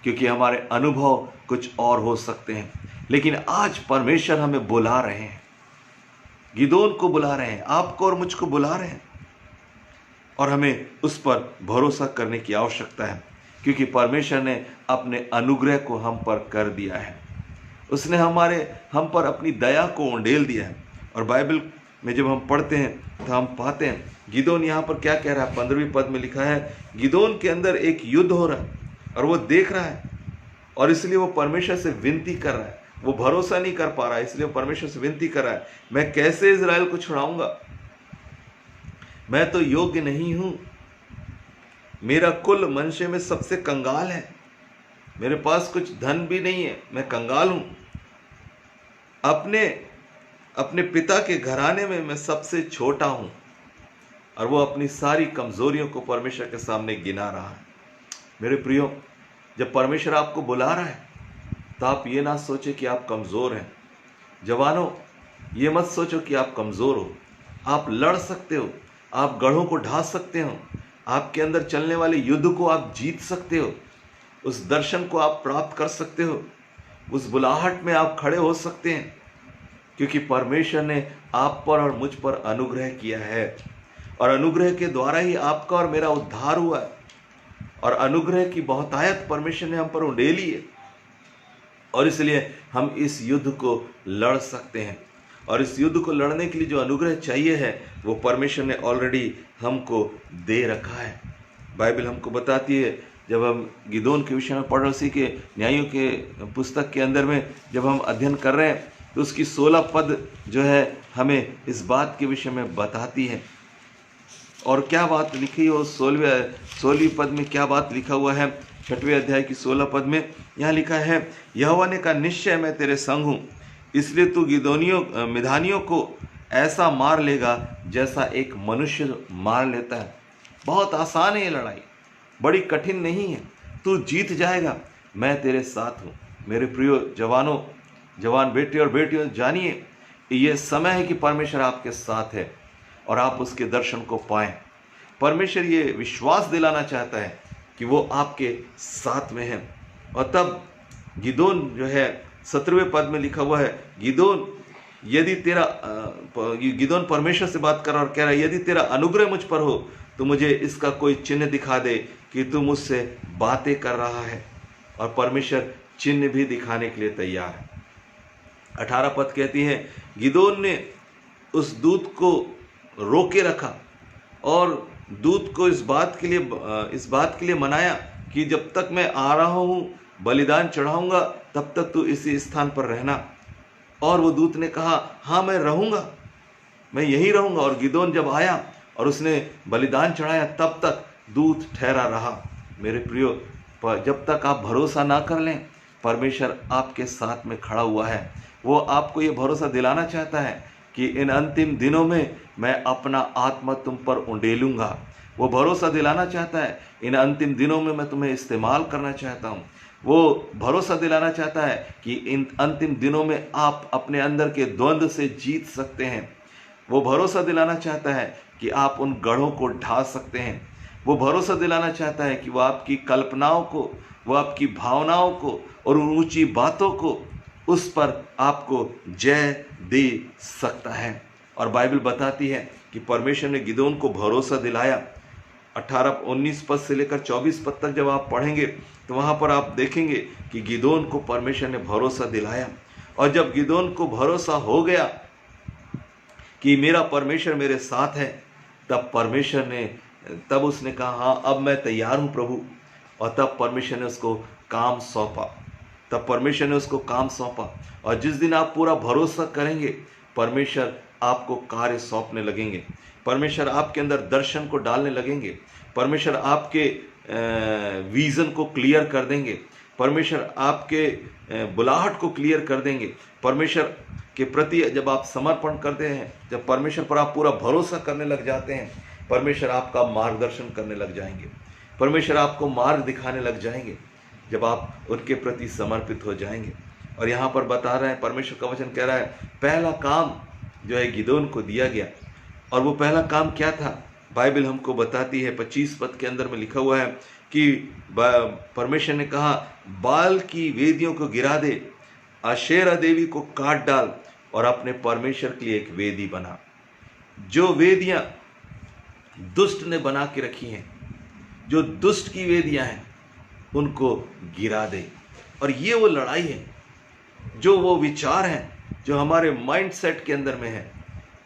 क्योंकि हमारे अनुभव कुछ और हो सकते हैं। लेकिन आज परमेश्वर हमें बुला रहे हैं, गिदोन को बुला रहे हैं, आपको और मुझको बुला रहे हैं, और हमें उस पर भरोसा करने की आवश्यकता है, क्योंकि परमेश्वर ने अपने अनुग्रह को हम पर कर दिया है। उसने हम पर अपनी दया को उंडेल दिया है। और बाइबल में जब हम पढ़ते हैं तो हम पाते हैं गिदोन यहाँ पर क्या कह रहा है। 15वें पद में लिखा है, गिदोन के अंदर एक युद्ध हो रहा है और वो देख रहा है, और इसलिए वो परमेश्वर से विनती कर रहा है। वो भरोसा नहीं कर पा रहा है, इसलिए वो परमेश्वर से विनती कर रहा है, मैं कैसे इज़राइल को छुड़ाऊंगा, मैं तो योग्य नहीं हूं, मेरा कुल मनुष्य में सबसे कंगाल है, मेरे पास कुछ धन भी नहीं है, मैं कंगाल हूं, अपने पिता के घराने में मैं सबसे छोटा हूं। और वो अपनी सारी कमजोरियों को परमेश्वर के सामने गिना रहा है। मेरे प्रियो, जब परमेश्वर आपको बुला रहा है तो आप ये ना सोचे कि आप कमज़ोर हैं। जवानों, ये मत सोचो कि आप कमज़ोर हो, आप लड़ सकते हो, आप गढ़ों को ढा सकते हो, आपके अंदर चलने वाले युद्ध को आप जीत सकते हो, उस दर्शन को आप प्राप्त कर सकते हो, उस बुलाहट में आप खड़े हो सकते हैं, क्योंकि परमेश्वर ने आप पर और मुझ पर अनुग्रह किया है। और अनुग्रह के द्वारा ही आपका और मेरा उद्धार हुआ है, और अनुग्रह की बहुतायत परमेश्वर ने हम पर उंडेली है, और इसलिए हम इस युद्ध को लड़ सकते हैं। और इस युद्ध को लड़ने के लिए जो अनुग्रह चाहिए है वो परमेश्वर ने ऑलरेडी हमको दे रखा है। बाइबल हमको बताती है, जब हम गिदोन के विषय में पढ़ रहे, उसी के न्यायों के पुस्तक के अंदर में जब हम अध्ययन कर रहे हैं, तो उसकी 16 पद जो है हमें इस बात के विषय में बताती है। और क्या बात लिखी हो 16वीं पद में, क्या बात लिखा हुआ है 6वें अध्याय की 16 पद में। यहाँ लिखा है, यहोवा ने कहा, निश्चय मैं तेरे संग हूँ, इसलिए तू मिधानियों को ऐसा मार लेगा जैसा एक मनुष्य मार लेता है। बहुत आसान है ये लड़ाई, बड़ी कठिन नहीं है, तू जीत जाएगा, मैं तेरे साथ हूँ। मेरे प्रियो जवानों, जवान बेटे और बेटियों, जानिए ये समय है कि परमेश्वर आपके साथ है और आप उसके दर्शन को पाएं। परमेश्वर ये विश्वास दिलाना चाहता है कि वो आपके साथ में है। और तब गिदोन जो है 17वें पद में लिखा हुआ है, गिदोन परमेश्वर से बात कर रहा और कह रहा है, यदि तेरा अनुग्रह मुझ पर हो तो मुझे इसका कोई चिन्ह दिखा दे कि तू मुझसे बातें कर रहा है। और परमेश्वर चिन्ह भी दिखाने के लिए तैयार है। 18 पद कहती है, गिदोन ने उस दूत को रोके रखा और दूत को इस बात के लिए मनाया कि जब तक मैं आ रहा हूँ बलिदान चढ़ाऊंगा तब तक तू इसी स्थान पर रहना। और वो दूत ने कहा, हाँ मैं रहूँगा, मैं यहीं रहूँगा। और गिदोन जब आया और उसने बलिदान चढ़ाया तब तक दूत ठहरा रहा। मेरे प्रियो, जब तक आप भरोसा ना कर लें, परमेश्वर आपके साथ में खड़ा हुआ है। वो आपको ये भरोसा दिलाना चाहता है कि इन अंतिम दिनों में मैं अपना आत्मा तुम पर उंडेलूंगा। वो भरोसा दिलाना चाहता है इन अंतिम दिनों में मैं तुम्हें इस्तेमाल करना चाहता हूँ। वो भरोसा दिलाना चाहता है कि इन अंतिम दिनों में आप अपने अंदर के द्वंद्व से जीत सकते हैं। वो भरोसा दिलाना चाहता है कि आप उन गढ़ों को ढा सकते हैं। वो भरोसा दिलाना चाहता है कि वो आपकी कल्पनाओं को, वो आपकी भावनाओं को और ऊंची बातों को, उस पर आपको जय दे सकता है। और बाइबल बताती है कि परमेश्वर ने गिदोन को भरोसा दिलाया। 19 पद से लेकर 24 पद तक जब आप पढ़ेंगे तो वहां पर आप देखेंगे कि गिदोन को परमेश्वर ने भरोसा दिलाया। और जब गिदोन को भरोसा हो गया कि मेरा परमेश्वर मेरे साथ है, तब उसने कहा हाँ अब मैं तैयार हूं प्रभु। और तब परमेश्वर ने उसको काम सौंपा। और जिस दिन आप पूरा भरोसा करेंगे, परमेश्वर आपको कार्य सौंपने लगेंगे। परमेश्वर आपके अंदर दर्शन को डालने लगेंगे। परमेश्वर आपके विजन को क्लियर कर देंगे। परमेश्वर आपके बुलाहट को क्लियर कर देंगे। परमेश्वर के प्रति जब आप समर्पण करते हैं, जब परमेश्वर पर आप पूरा भरोसा करने लग जाते हैं, परमेश्वर आपका मार्गदर्शन करने लग जाएंगे। परमेश्वर आपको मार्ग दिखाने लग जाएंगे जब आप उनके प्रति समर्पित हो जाएंगे। और यहाँ पर बता रहे हैं, परमेश्वर का वचन कह रहा है, पहला काम जो है गिदोन को दिया गया। और वो पहला काम क्या था? बाइबल हमको बताती है, 25 पद के अंदर में लिखा हुआ है कि परमेश्वर ने कहा, बाल की वेदियों को गिरा दे, आशेरा देवी को काट डाल और अपने परमेश्वर के लिए एक वेदी बना। जो वेदियां दुष्ट ने बना के रखी हैं, जो दुष्ट की वेदियां हैं, उनको गिरा दे। और ये वो लड़ाई है, जो वो विचार हैं जो हमारे माइंडसेट के अंदर में है,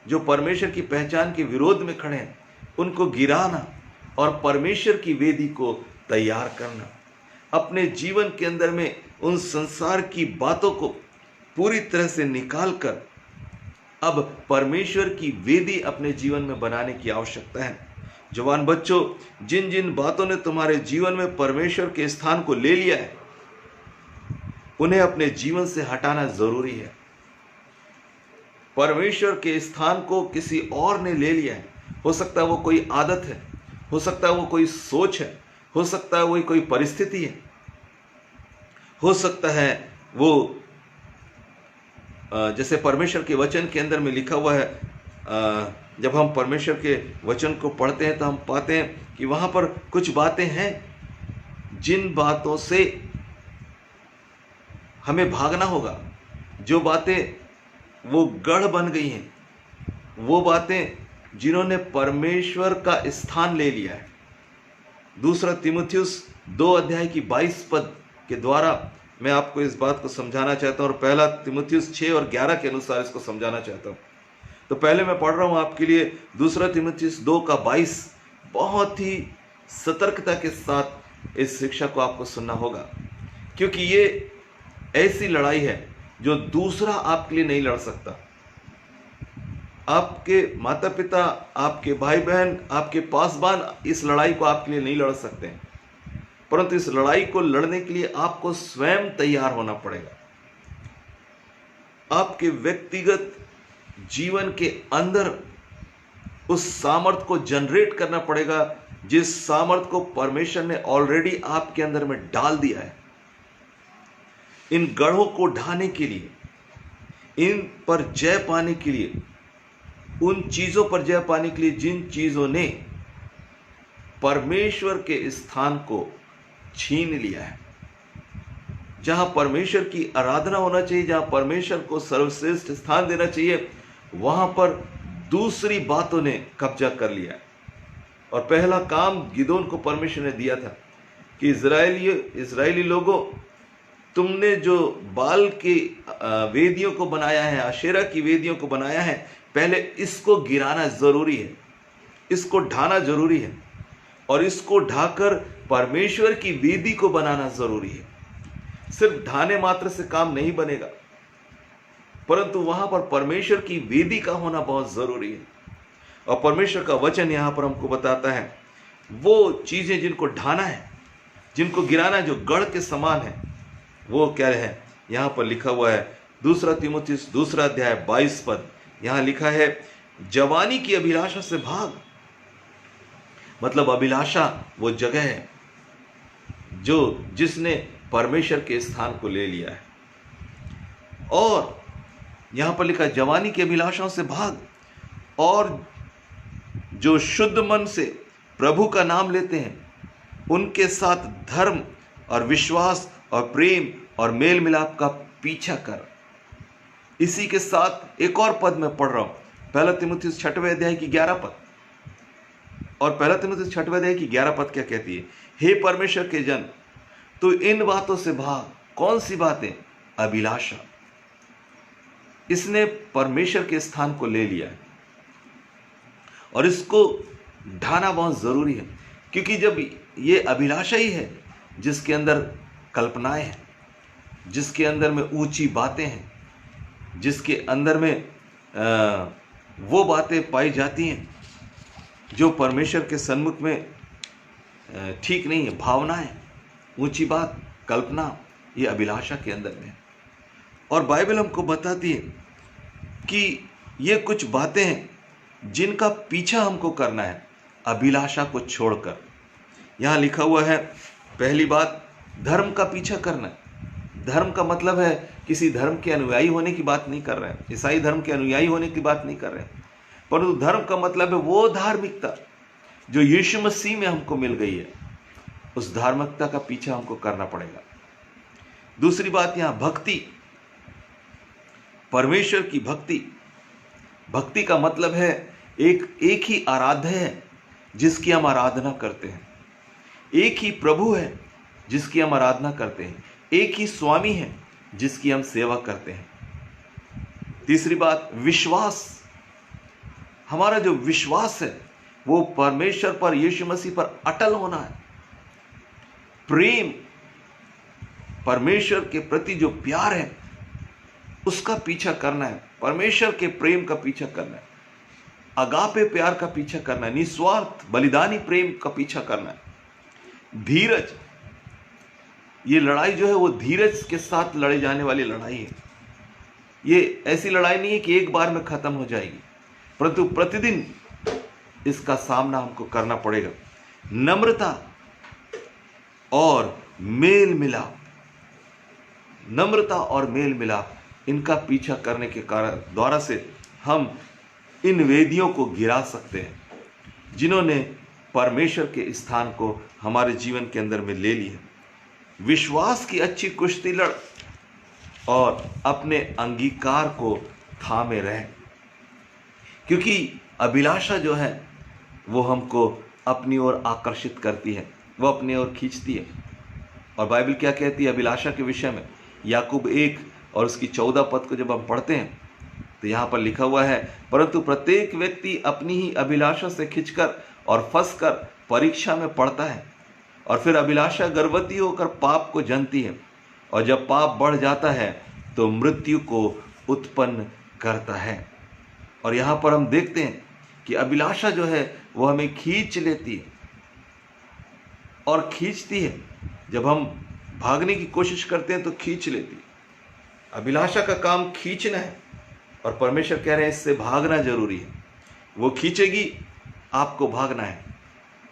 जो परमेश्वर की पहचान के विरोध में खड़े हैं, उनको गिराना और परमेश्वर की वेदी को तैयार करना। अपने जीवन के अंदर में उन संसार की बातों को पूरी तरह से निकालकर अब परमेश्वर की वेदी अपने जीवन में बनाने की आवश्यकता है। जवान बच्चों, जिन जिन बातों ने तुम्हारे जीवन में परमेश्वर के स्थान को ले लिया है, उन्हें अपने जीवन से हटाना जरूरी है। परमेश्वर के स्थान को किसी और ने ले लिया है। हो सकता है वो कोई आदत है, हो सकता है वो कोई सोच है, हो सकता है वो कोई परिस्थिति है, हो सकता है वो जैसे परमेश्वर के वचन के अंदर में लिखा हुआ है, जब हम परमेश्वर के वचन को पढ़ते हैं तो हम पाते हैं कि वहां पर कुछ बातें हैं जिन बातों से हमें भागना होगा। जो बातें वो गढ़ बन गई हैं, वो बातें जिन्होंने परमेश्वर का स्थान ले लिया है। दूसरा तीमुथियुस 2 अध्याय की 22 पद के द्वारा मैं आपको इस बात को समझाना चाहता हूं, और पहला तीमुथियुस 6 और 11 के अनुसार इसको समझाना चाहता हूं। तो पहले मैं पढ़ रहा हूं आपके लिए दूसरा तीमुथियुस 2 का 22। बहुत ही सतर्कता के साथ इस शिक्षा को आपको सुनना होगा, क्योंकि ये ऐसी लड़ाई है जो दूसरा आपके लिए नहीं लड़ सकता। आपके माता पिता, आपके भाई बहन, आपके पासवान इस लड़ाई को आपके लिए नहीं लड़ सकते, परंतु इस लड़ाई को लड़ने के लिए आपको स्वयं तैयार होना पड़ेगा। आपके व्यक्तिगत जीवन के अंदर उस सामर्थ को जनरेट करना पड़ेगा, जिस सामर्थ को परमेश्वर ने ऑलरेडी आपके अंदर में डाल दिया है। इन गढ़ों को ढाने के लिए, इन पर जय पाने के लिए, उन चीजों पर जय पाने के लिए जिन चीजों ने परमेश्वर के स्थान को छीन लिया है, जहां परमेश्वर की आराधना होना चाहिए, जहां परमेश्वर को सर्वश्रेष्ठ स्थान देना चाहिए, वहां पर दूसरी बातों ने कब्जा कर लिया है। और पहला काम गिदोन को परमेश्वर ने दिया था कि इजरायली लोगों, तुमने जो बाल की वेदियों को बनाया है, आशेरा की वेदियों को बनाया है, पहले इसको गिराना जरूरी है, इसको ढाना जरूरी है, और इसको ढाकर परमेश्वर की वेदी को बनाना जरूरी है। सिर्फ ढाने मात्र से काम नहीं बनेगा, परंतु वहां पर परमेश्वर की वेदी का होना बहुत जरूरी है। और परमेश्वर का वचन यहां पर हमको बताता है वो चीजें जिनको ढाना है, जिनको गिराना है, जो गढ़ के समान है, वो क्या है? यहां पर लिखा हुआ है, दूसरा तीमुथियुस दूसरा अध्याय 22 पद, यहां लिखा है जवानी की अभिलाषा से भाग। मतलब अभिलाषा वो जगह है जिसने परमेश्वर के स्थान को ले लिया है। और यहां पर लिखा जवानी की अभिलाषाओं से भाग, और जो शुद्ध मन से प्रभु का नाम लेते हैं उनके साथ धर्म और विश्वास और प्रेम और मेल मिलाप का पीछा कर। इसी के साथ एक और पद में पढ़ रहा हूं, पहला तीमुथियुस 6वें अध्याय की 11 पद। और पहला तीमुथियुस 6वें अध्याय की 11 पद क्या कहती है? हे परमेश्वर के जन, तो इन बातों से भाग। कौन सी बातें? अभिलाषा। इसने परमेश्वर के स्थान को ले लिया है और इसको ढाना बहुत जरूरी है, क्योंकि जब ये अभिलाषा ही है जिसके अंदर कल्पनाएं हैं, जिसके अंदर में ऊंची बातें हैं, जिसके अंदर में वो बातें पाई जाती हैं जो परमेश्वर के सन्मुख में ठीक नहीं है। भावनाएं, ऊंची बात, कल्पना, ये अभिलाषा के अंदर में है। और बाइबल हमको बताती है कि ये कुछ बातें हैं जिनका पीछा हमको करना है अभिलाषा को छोड़कर। यहाँ लिखा हुआ है, पहली बात, धर्म का पीछा करना है। धर्म का मतलब है किसी धर्म के अनुयायी होने की बात नहीं कर रहे हैं, ईसाई धर्म के अनुयायी होने की बात नहीं कर रहे हैं, परंतु धर्म का मतलब है वो धार्मिकता जो यीशु मसीह में हमको मिल गई है। उस धार्मिकता का पीछा हमको करना पड़ेगा। दूसरी बात, यहां भक्ति, परमेश्वर की भक्ति। भक्ति का मतलब है एक ही आराध्य है जिसकी हम आराधना करते हैं, एक ही प्रभु है जिसकी हम आराधना करते हैं, एक ही स्वामी है जिसकी हम सेवा करते हैं। तीसरी बात, विश्वास। हमारा जो विश्वास है वो परमेश्वर पर, यीशु मसीह पर अटल होना है। प्रेम, परमेश्वर के प्रति जो प्यार है उसका पीछा करना है, परमेश्वर के प्रेम का पीछा करना है, अगापे प्यार का पीछा करना है, निस्वार्थ बलिदानी प्रेम का पीछा करना है। धीरज, ये लड़ाई जो है वो धीरज के साथ लड़े जाने वाली लड़ाई है। ये ऐसी लड़ाई नहीं है कि एक बार में खत्म हो जाएगी, परंतु प्रतिदिन इसका सामना हमको करना पड़ेगा। नम्रता और मेल मिलाप, नम्रता और मेल मिलाप, इनका पीछा करने के कारण द्वारा से हम इन वेदियों को गिरा सकते हैं जिन्होंने परमेश्वर के स्थान को हमारे जीवन के अंदर में ले लिया। विश्वास की अच्छी कुश्ती लड़ और अपने अंगीकार को थामे रहे, क्योंकि अभिलाषा जो है वो हमको अपनी ओर आकर्षित करती है, वो अपनी ओर खींचती है। और बाइबल क्या कहती है अभिलाषा के विषय में? याकूब 1 और उसकी 14 पद को जब हम पढ़ते हैं तो यहाँ पर लिखा हुआ है, परंतु प्रत्येक व्यक्ति अपनी ही अभिलाषा से खिंचकर और फंसकर परीक्षा में पड़ता है, और फिर अभिलाषा गर्भवती होकर पाप को जनती है, और जब पाप बढ़ जाता है तो मृत्यु को उत्पन्न करता है। और यहाँ पर हम देखते हैं कि अभिलाषा जो है वो हमें खींच लेती है और खींचती है। जब हम भागने की कोशिश करते हैं तो खींच लेती है। अभिलाषा का काम खींचना है, और परमेश्वर कह रहे हैं इससे भागना जरूरी है। वो खींचेगी, आपको भागना है।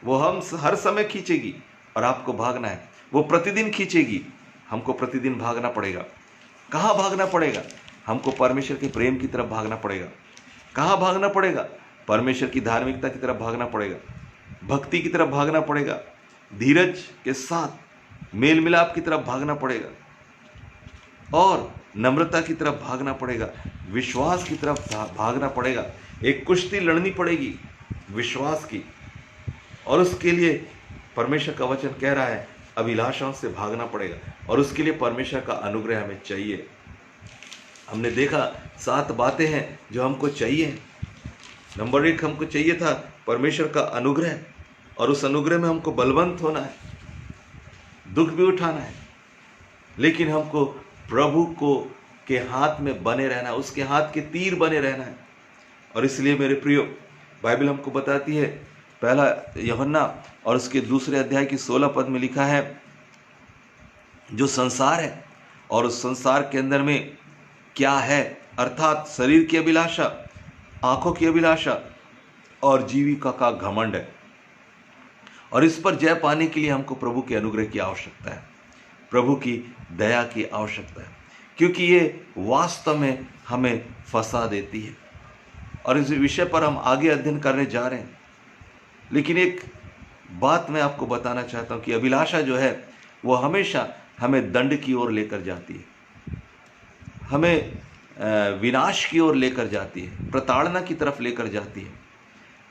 वो हम हर समय खींचेगी और आपको भागना है। वो प्रतिदिन खींचेगी, हमको प्रतिदिन भागना पड़ेगा। कहाँ भागना पड़ेगा? हमको परमेश्वर के प्रेम की तरफ भागना पड़ेगा। कहाँ भागना पड़ेगा? परमेश्वर की धार्मिकता की तरफ भागना पड़ेगा, भक्ति की तरफ भागना पड़ेगा, धीरज के साथ मेल मिलाप की तरफ भागना पड़ेगा, और नम्रता की तरफ भागना पड़ेगा, विश्वास की तरफ भागना पड़ेगा। एक कुश्ती लड़नी पड़ेगी विश्वास की, और उसके लिए परमेश्वर का वचन कह रहा है अभिलाषाओं से भागना पड़ेगा, और उसके लिए परमेश्वर का अनुग्रह हमें चाहिए। हमने देखा 7 बातें हैं जो हमको चाहिए। नंबर 1 हमको चाहिए था परमेश्वर का अनुग्रह, और उस अनुग्रह में हमको बलवंत होना है, दुख भी उठाना है, लेकिन हमको प्रभु को के हाथ में बने रहना है, उसके हाथ के तीर बने रहना है। और इसलिए मेरे प्रियो, बाइबल हमको बताती है, पहला यूहन्ना और उसके 2 अध्याय की 16 पद में लिखा है, जो संसार है और उस संसार के अंदर में क्या है, अर्थात शरीर की अभिलाषा, आंखों की अभिलाषा और जीविका का घमंड है। और इस पर जय पाने के लिए हमको प्रभु के अनुग्रह की आवश्यकता है, प्रभु की दया की आवश्यकता है, क्योंकि ये वास्तव में हमें फंसा देती है। और इस विषय पर हम आगे अध्ययन करने जा रहे हैं। लेकिन एक बात मैं आपको बताना चाहता हूं कि अभिलाषा जो है वो हमेशा हमें दंड की ओर लेकर जाती है, हमें विनाश की ओर लेकर जाती है, प्रताड़ना की तरफ लेकर जाती है।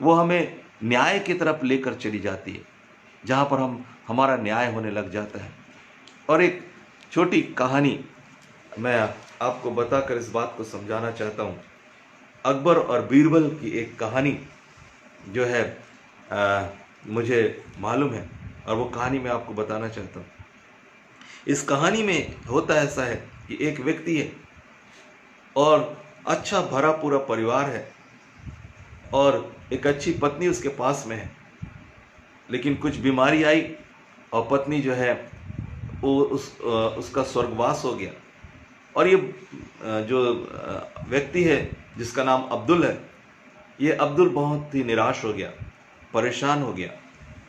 वो हमें न्याय की तरफ लेकर चली जाती है, जहाँ पर हमारा न्याय होने लग जाता है। और एक छोटी कहानी मैं आपको बताकर इस बात को समझाना चाहता हूँ। अकबर और बीरबल की एक कहानी जो है मुझे मालूम है, और वो कहानी मैं आपको बताना चाहता हूँ। इस कहानी में होता ऐसा है कि एक व्यक्ति है और अच्छा भरा पूरा परिवार है और एक अच्छी पत्नी उसके पास में है। लेकिन कुछ बीमारी आई और पत्नी जो है वो उसका स्वर्गवास हो गया। और ये जो व्यक्ति है जिसका नाम अब्दुल है, ये अब्दुल बहुत ही निराश हो गया, परेशान हो गया।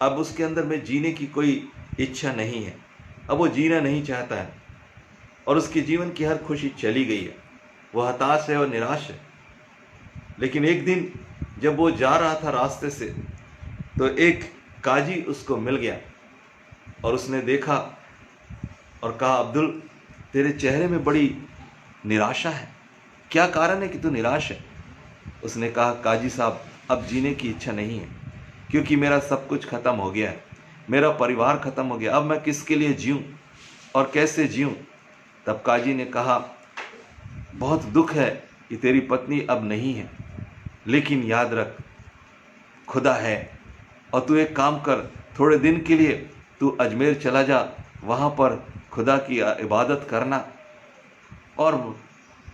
अब उसके अंदर में जीने की कोई इच्छा नहीं है, अब वो जीना नहीं चाहता है और उसके जीवन की हर खुशी चली गई है। वो हताश है और निराश है। लेकिन एक दिन जब वो जा रहा था रास्ते से, तो एक काजी उसको मिल गया और उसने देखा और कहा, अब्दुल, तेरे चेहरे में बड़ी निराशा है, क्या कारण है कि तू निराश है? उसने कहा, काजी साहब, अब जीने की इच्छा नहीं है, क्योंकि मेरा सब कुछ खत्म हो गया है, मेरा परिवार खत्म हो गया, अब मैं किसके लिए जीऊं और कैसे जीऊं? तब काजी ने कहा, बहुत दुख है कि तेरी पत्नी अब नहीं है, लेकिन याद रख, खुदा है। और तू एक काम कर, थोड़े दिन के लिए तू अजमेर चला जा, वहाँ पर खुदा की इबादत करना। और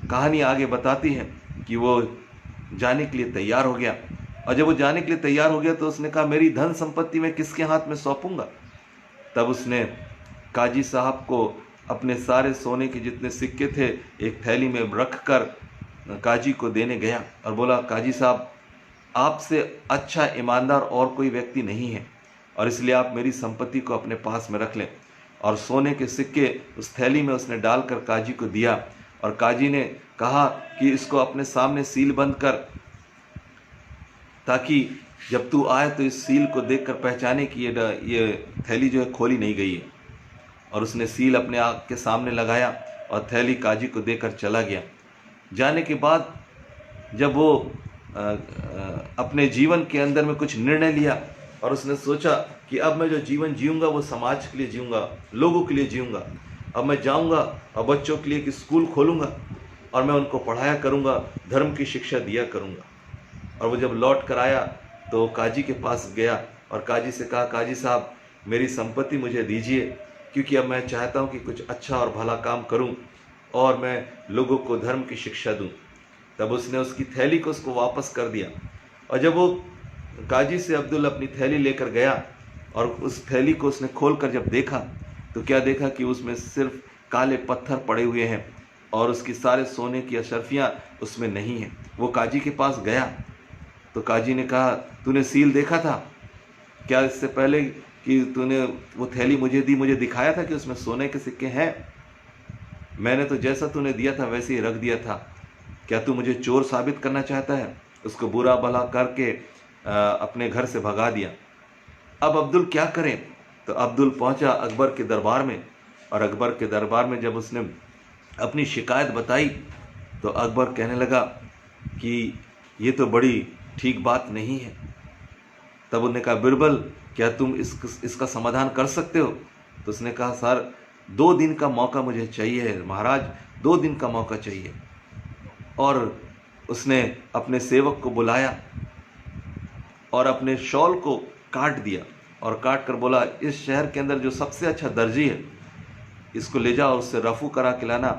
कहानी आगे बताती है कि वो जाने के लिए तैयार हो गया। और जब वो जाने के लिए तैयार हो गया तो उसने कहा, मेरी धन संपत्ति मैं किसके हाथ में सौंपूंगा? तब उसने काजी साहब को अपने सारे सोने के जितने सिक्के थे एक थैली में रख कर काजी को देने गया और बोला, काजी साहब, आपसे अच्छा ईमानदार और कोई व्यक्ति नहीं है, और इसलिए आप मेरी संपत्ति को अपने पास में रख लें। और सोने के सिक्के उस थैली में उसने डालकर काजी को दिया। और काजी ने कहा कि इसको अपने सामने सील बंद कर, ताकि जब तू आए तो इस सील को देखकर पहचाने कि ये थैली जो है खोली नहीं गई है। और उसने सील अपने आँख के सामने लगाया और थैली काजी को देकर चला गया। जाने के बाद जब वो अपने जीवन के अंदर में कुछ निर्णय लिया और उसने सोचा कि अब मैं जो जीवन जीऊँगा वो समाज के लिए जीऊँगा, लोगों के लिए जीऊँगा। अब मैं जाऊँगा और बच्चों के लिए एक स्कूल खोलूँगा और मैं उनको पढ़ाया करूँगा, धर्म की शिक्षा दिया करूँगा। और वो जब लौट कर आया तो काजी के पास गया और काजी से कहा, काजी साहब, मेरी संपत्ति मुझे दीजिए, क्योंकि अब मैं चाहता हूँ कि कुछ अच्छा और भला काम करूँ और मैं लोगों को धर्म की शिक्षा दूँ। तब उसने उसकी थैली को उसको वापस कर दिया। और जब वो काजी से अब्दुल अपनी थैली लेकर गया और उस थैली को उसने खोलकर जब देखा तो क्या देखा कि उसमें सिर्फ काले पत्थर पड़े हुए हैं और उसकी सारे सोने की अशर्फियाँ उसमें नहीं हैं। वो काजी के पास गया तो काजी ने कहा, तूने सील देखा था क्या? इससे पहले कि तूने वो थैली मुझे दी, मुझे दिखाया था कि उसमें सोने के सिक्के हैं? मैंने तो जैसा तूने दिया था वैसे ही रख दिया था। क्या तू मुझे चोर साबित करना चाहता है? उसको बुरा भला करके अपने घर से भगा दिया। अब अब्दुल क्या करे? तो अब्दुल पहुंचा अकबर के दरबार में, और अकबर के दरबार में जब उसने अपनी शिकायत बताई तो अकबर कहने लगा कि ये तो बड़ी ठीक बात नहीं है। तब उन्होंने कहा, बिरबल, क्या तुम इसका समाधान कर सकते हो? तो उसने कहा, सर, 2 दिन का मौका मुझे चाहिए महाराज, 2 दिन का मौका चाहिए। और उसने अपने सेवक को बुलाया और अपने शॉल को काट दिया और काट कर बोला, इस शहर के अंदर जो सबसे अच्छा दर्जी है इसको ले जाओ, उससे रफू करा के लाना,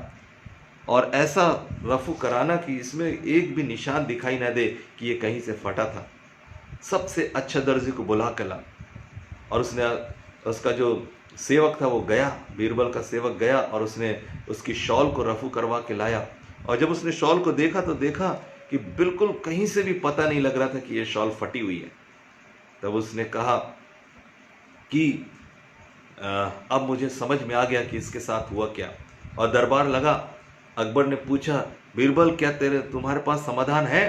और ऐसा रफू कराना कि इसमें एक भी निशान दिखाई न दे कि ये कहीं से फटा था। सबसे अच्छा दर्जी को बुला के ला। और उसका जो सेवक था वो गया, बीरबल का सेवक गया और उसने उसकी शॉल को रफू करवा के लाया और जब उसने शॉल को देखा तो देखा कि बिल्कुल कहीं से भी पता नहीं लग रहा था कि यह शॉल फटी हुई है। तब उसने कहा कि अब मुझे समझ में आ गया कि इसके साथ हुआ क्या। और दरबार लगा। अकबर ने पूछा, बीरबल क्या तुम्हारे पास समाधान है?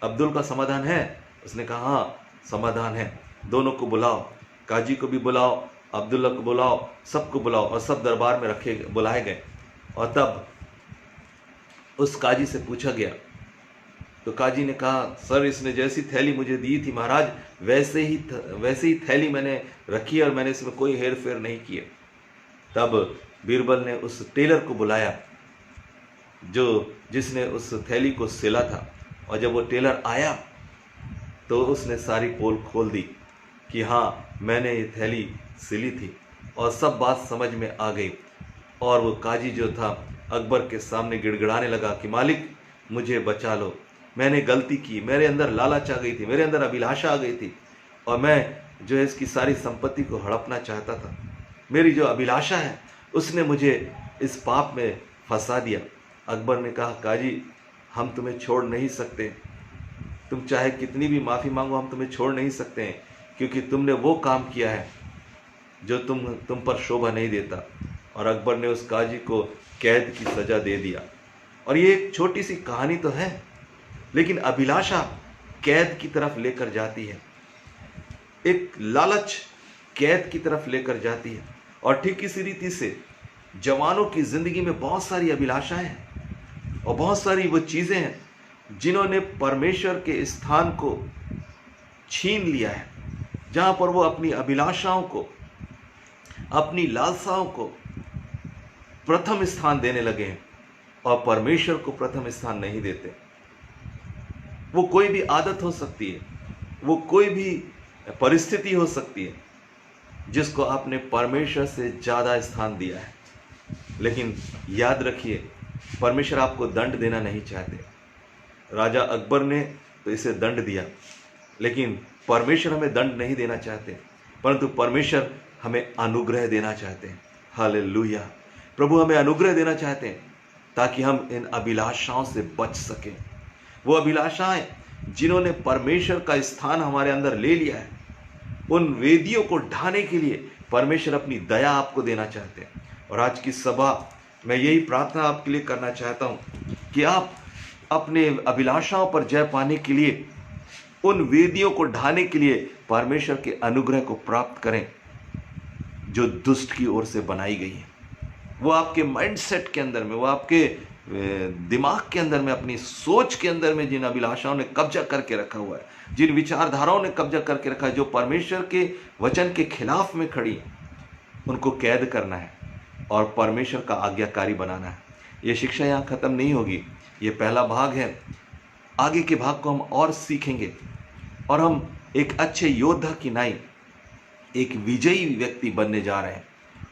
अब्दुल का समाधान है? उसने कहा, हाँ समाधान है, दोनों को बुलाओ, काजी को भी बुलाओ, अब्दुल्ला को बुलाओ, सबको बुलाओ। और सब दरबार में बुलाए गए। और तब उस काजी से पूछा गया तो काजी ने कहा, सर इसने जैसी थैली मुझे दी थी महाराज, वैसे ही थैली मैंने रखी और मैंने इसमें कोई हेर फेर नहीं किए। तब बीरबल ने उस टेलर को बुलाया जिसने उस थैली को सिला था। और जब वो टेलर आया तो उसने सारी पोल खोल दी कि हाँ मैंने ये थैली सिली थी। और सब बात समझ में आ गई। और वो काजी जो था अकबर के सामने गिड़गिड़ाने लगा कि मालिक मुझे बचा लो, मैंने गलती की, मेरे अंदर लालच आ गई थी, मेरे अंदर अभिलाषा आ गई थी और मैं जो है इसकी सारी संपत्ति को हड़पना चाहता था। मेरी जो अभिलाषा है उसने मुझे इस पाप में फंसा दिया। अकबर ने कहा, काजी हम तुम्हें छोड़ नहीं सकते, तुम चाहे कितनी भी माफ़ी मांगो हम तुम्हें छोड़ नहीं सकते हैं, क्योंकि तुमने वो काम किया है जो तुम पर शोभा नहीं देता। और अकबर ने उस काजी को कैद की सज़ा दे दिया। और ये एक छोटी सी कहानी तो है, लेकिन अभिलाषा कैद की तरफ लेकर जाती है, एक लालच कैद की तरफ लेकर जाती है। और ठीक इसी रीति से जवानों की ज़िंदगी में बहुत सारी अभिलाषाएं हैं और बहुत सारी वो चीज़ें हैं जिन्होंने परमेश्वर के स्थान को छीन लिया है, जहाँ पर वो अपनी अभिलाषाओं को, अपनी लालसाओं को प्रथम स्थान देने लगे हैं और परमेश्वर को प्रथम स्थान नहीं देते। वो कोई भी आदत हो सकती है, वो कोई भी परिस्थिति हो सकती है जिसको आपने परमेश्वर से ज़्यादा स्थान दिया है। लेकिन याद रखिए, परमेश्वर आपको दंड देना नहीं चाहते। राजा अकबर ने तो इसे दंड दिया, लेकिन परमेश्वर हमें दंड नहीं देना चाहते, परंतु परमेश्वर हमें अनुग्रह देना चाहते हैं। हालेलुया। प्रभु हमें अनुग्रह देना चाहते हैं ताकि हम इन अभिलाषाओं से बच सकें। वो अभिलाषाएं जिन्होंने परमेश्वर का स्थान हमारे अंदर ले लिया है, उन वेदियों को ढाने के लिए परमेश्वर अपनी दया आपको देना चाहते हैं। और आज की सभा मैं यही प्रार्थना आपके लिए करना चाहता हूं कि आप अपने अभिलाषाओं पर जय पाने के लिए, उन वेदियों को ढाने के लिए परमेश्वर के अनुग्रह को प्राप्त करें जो दुष्ट की ओर से बनाई गई है। वो आपके माइंडसेट के अंदर में, वो आपके दिमाग के अंदर में, अपनी सोच के अंदर में जिन अभिलाषाओं ने कब्जा करके रखा हुआ है, जिन विचारधाराओं ने कब्जा करके रखा है जो परमेश्वर के वचन के खिलाफ में खड़ी है, उनको कैद करना है और परमेश्वर का आज्ञाकारी बनाना है। ये शिक्षा यहाँ ख़त्म नहीं होगी, ये पहला भाग है। आगे के भाग को हम और सीखेंगे और हम एक अच्छे योद्धा की नाई, एक विजयी व्यक्ति बनने जा रहे हैं।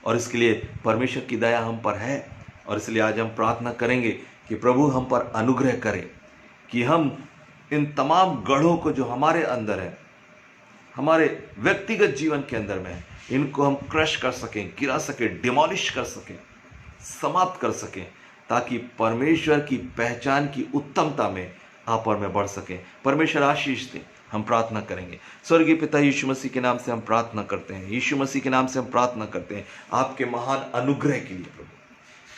और इसके लिए परमेश्वर की दया हम पर है। और इसलिए आज हम प्रार्थना करेंगे कि प्रभु हम पर अनुग्रह करे कि हम इन तमाम गढ़ों को जो हमारे अंदर है, हमारे व्यक्तिगत जीवन के अंदर में है, इनको हम क्रश कर सकें, गिरा सकें, डिमोलिश कर सकें, समाप्त कर सकें, ताकि परमेश्वर की पहचान की उत्तमता में आप और मैं बढ़ सकें। परमेश्वर आशीष दें। हम प्रार्थना करेंगे। स्वर्गीय पिता, यीशु मसीह के नाम से हम प्रार्थना करते हैं, यीशु मसीह के नाम से हम प्रार्थना करते हैं आपके महान अनुग्रह के लिए। प्रभु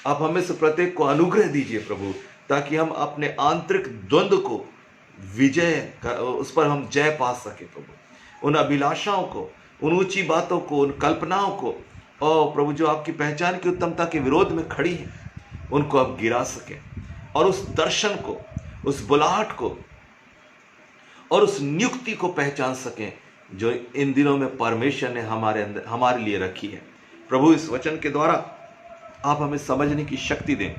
आप हमें से प्रत्येक को अनुग्रह दीजिए प्रभु, ताकि हम अपने आंतरिक द्वंद्व को उस पर हम जय पा सके प्रभु। उन अभिलाषाओं को, उन ऊंची बातों को, उन कल्पनाओं को, और प्रभु जो आपकी पहचान की उत्तमता के विरोध में खड़ी है, उनको आप गिरा सके और उस दर्शन को, उस बुलाहट को और उस नियुक्ति को पहचान सकें जो इन दिनों में परमेश्वर ने हमारे लिए रखी है। प्रभु इस वचन के द्वारा आप हमें समझने की शक्ति दें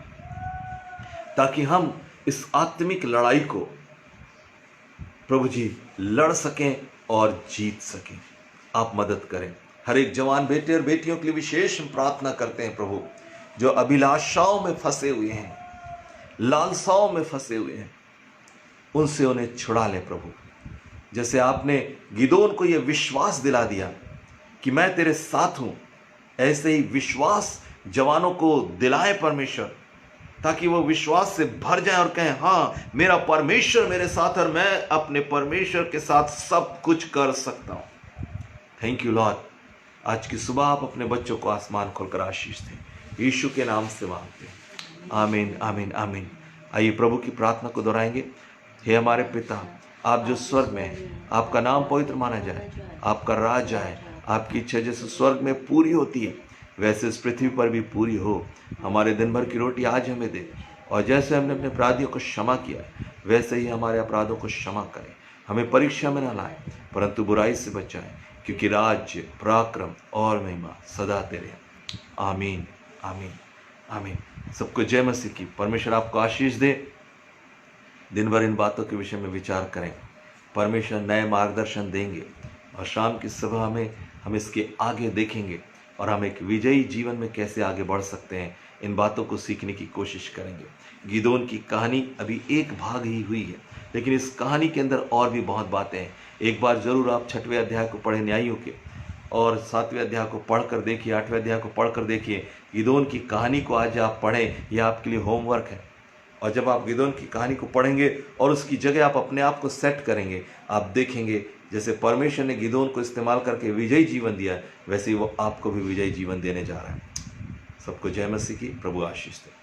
ताकि हम इस आत्मिक लड़ाई को प्रभु जी लड़ सकें और जीत सकें। आप मदद करें। हर एक जवान बेटे और बेटियों के लिए विशेष प्रार्थना करते हैं प्रभु, जो अभिलाषाओं में फंसे हुए हैं, लालसाओं में फंसे हुए हैं, उनसे उन्हें छुड़ा ले प्रभु। जैसे आपने गिदोन को यह विश्वास दिला दिया कि मैं तेरे साथ हूं, ऐसे ही विश्वास जवानों को दिलाए परमेश्वर ताकि वो विश्वास से भर जाए और कहें हाँ मेरा परमेश्वर मेरे साथ और मैं अपने परमेश्वर के साथ सब कुछ कर सकता हूं। Thank you Lord. आज की सुबह आप अपने बच्चों को आसमान खोलकर आशीष दें, यीशु के नाम से मांगते हैं, आमीन आमीन आमीन। आइए प्रभु की प्रार्थना को दोहराएंगे। हे हमारे पिता, आप जो स्वर्ग में हैं, आपका नाम पवित्र माना जाए, आपका राज आए, आपकी इच्छा जैसे स्वर्ग में पूरी होती है वैसे इस पृथ्वी पर भी पूरी हो। हमारे दिन भर की रोटी आज हमें दे, और जैसे हमने अपने अपराधियों को क्षमा किया है वैसे ही हमारे अपराधों को क्षमा करें। हमें परीक्षा में न लाए परंतु बुराई से बचाएं, क्योंकि राज्य, पराक्रम और महिमा सदा तेरे। आमीन आमीन आमीन। सबको जय मसीह की। परमेश्वर आपको आशीष दे। दिन भर इन बातों के विषय में विचार करें, परमेश्वर नए मार्गदर्शन देंगे और शाम की सभा में हम इसके आगे देखेंगे और हम एक विजयी जीवन में कैसे आगे बढ़ सकते हैं, इन बातों को सीखने की कोशिश करेंगे। गिदोन की कहानी अभी एक भाग ही हुई है, लेकिन इस कहानी के अंदर और भी बहुत बातें हैं। एक बार जरूर आप 6वें अध्याय को पढ़ें न्यायियों के, और 7वें अध्याय को पढ़कर देखिए, 8वें अध्याय को पढ़कर देखिए। गिदोन की कहानी को आज आप पढ़ें, यह आपके लिए होमवर्क है। और जब आप गिदोन की कहानी को पढ़ेंगे और उसकी जगह आप अपने आप को सेट करेंगे, आप देखेंगे जैसे परमेश्वर ने गिदोन को इस्तेमाल करके विजयी जीवन दिया, वैसे ही वो आपको भी विजयी जीवन देने जा रहा है। सबको जय मसीह की। प्रभु आशीष दे।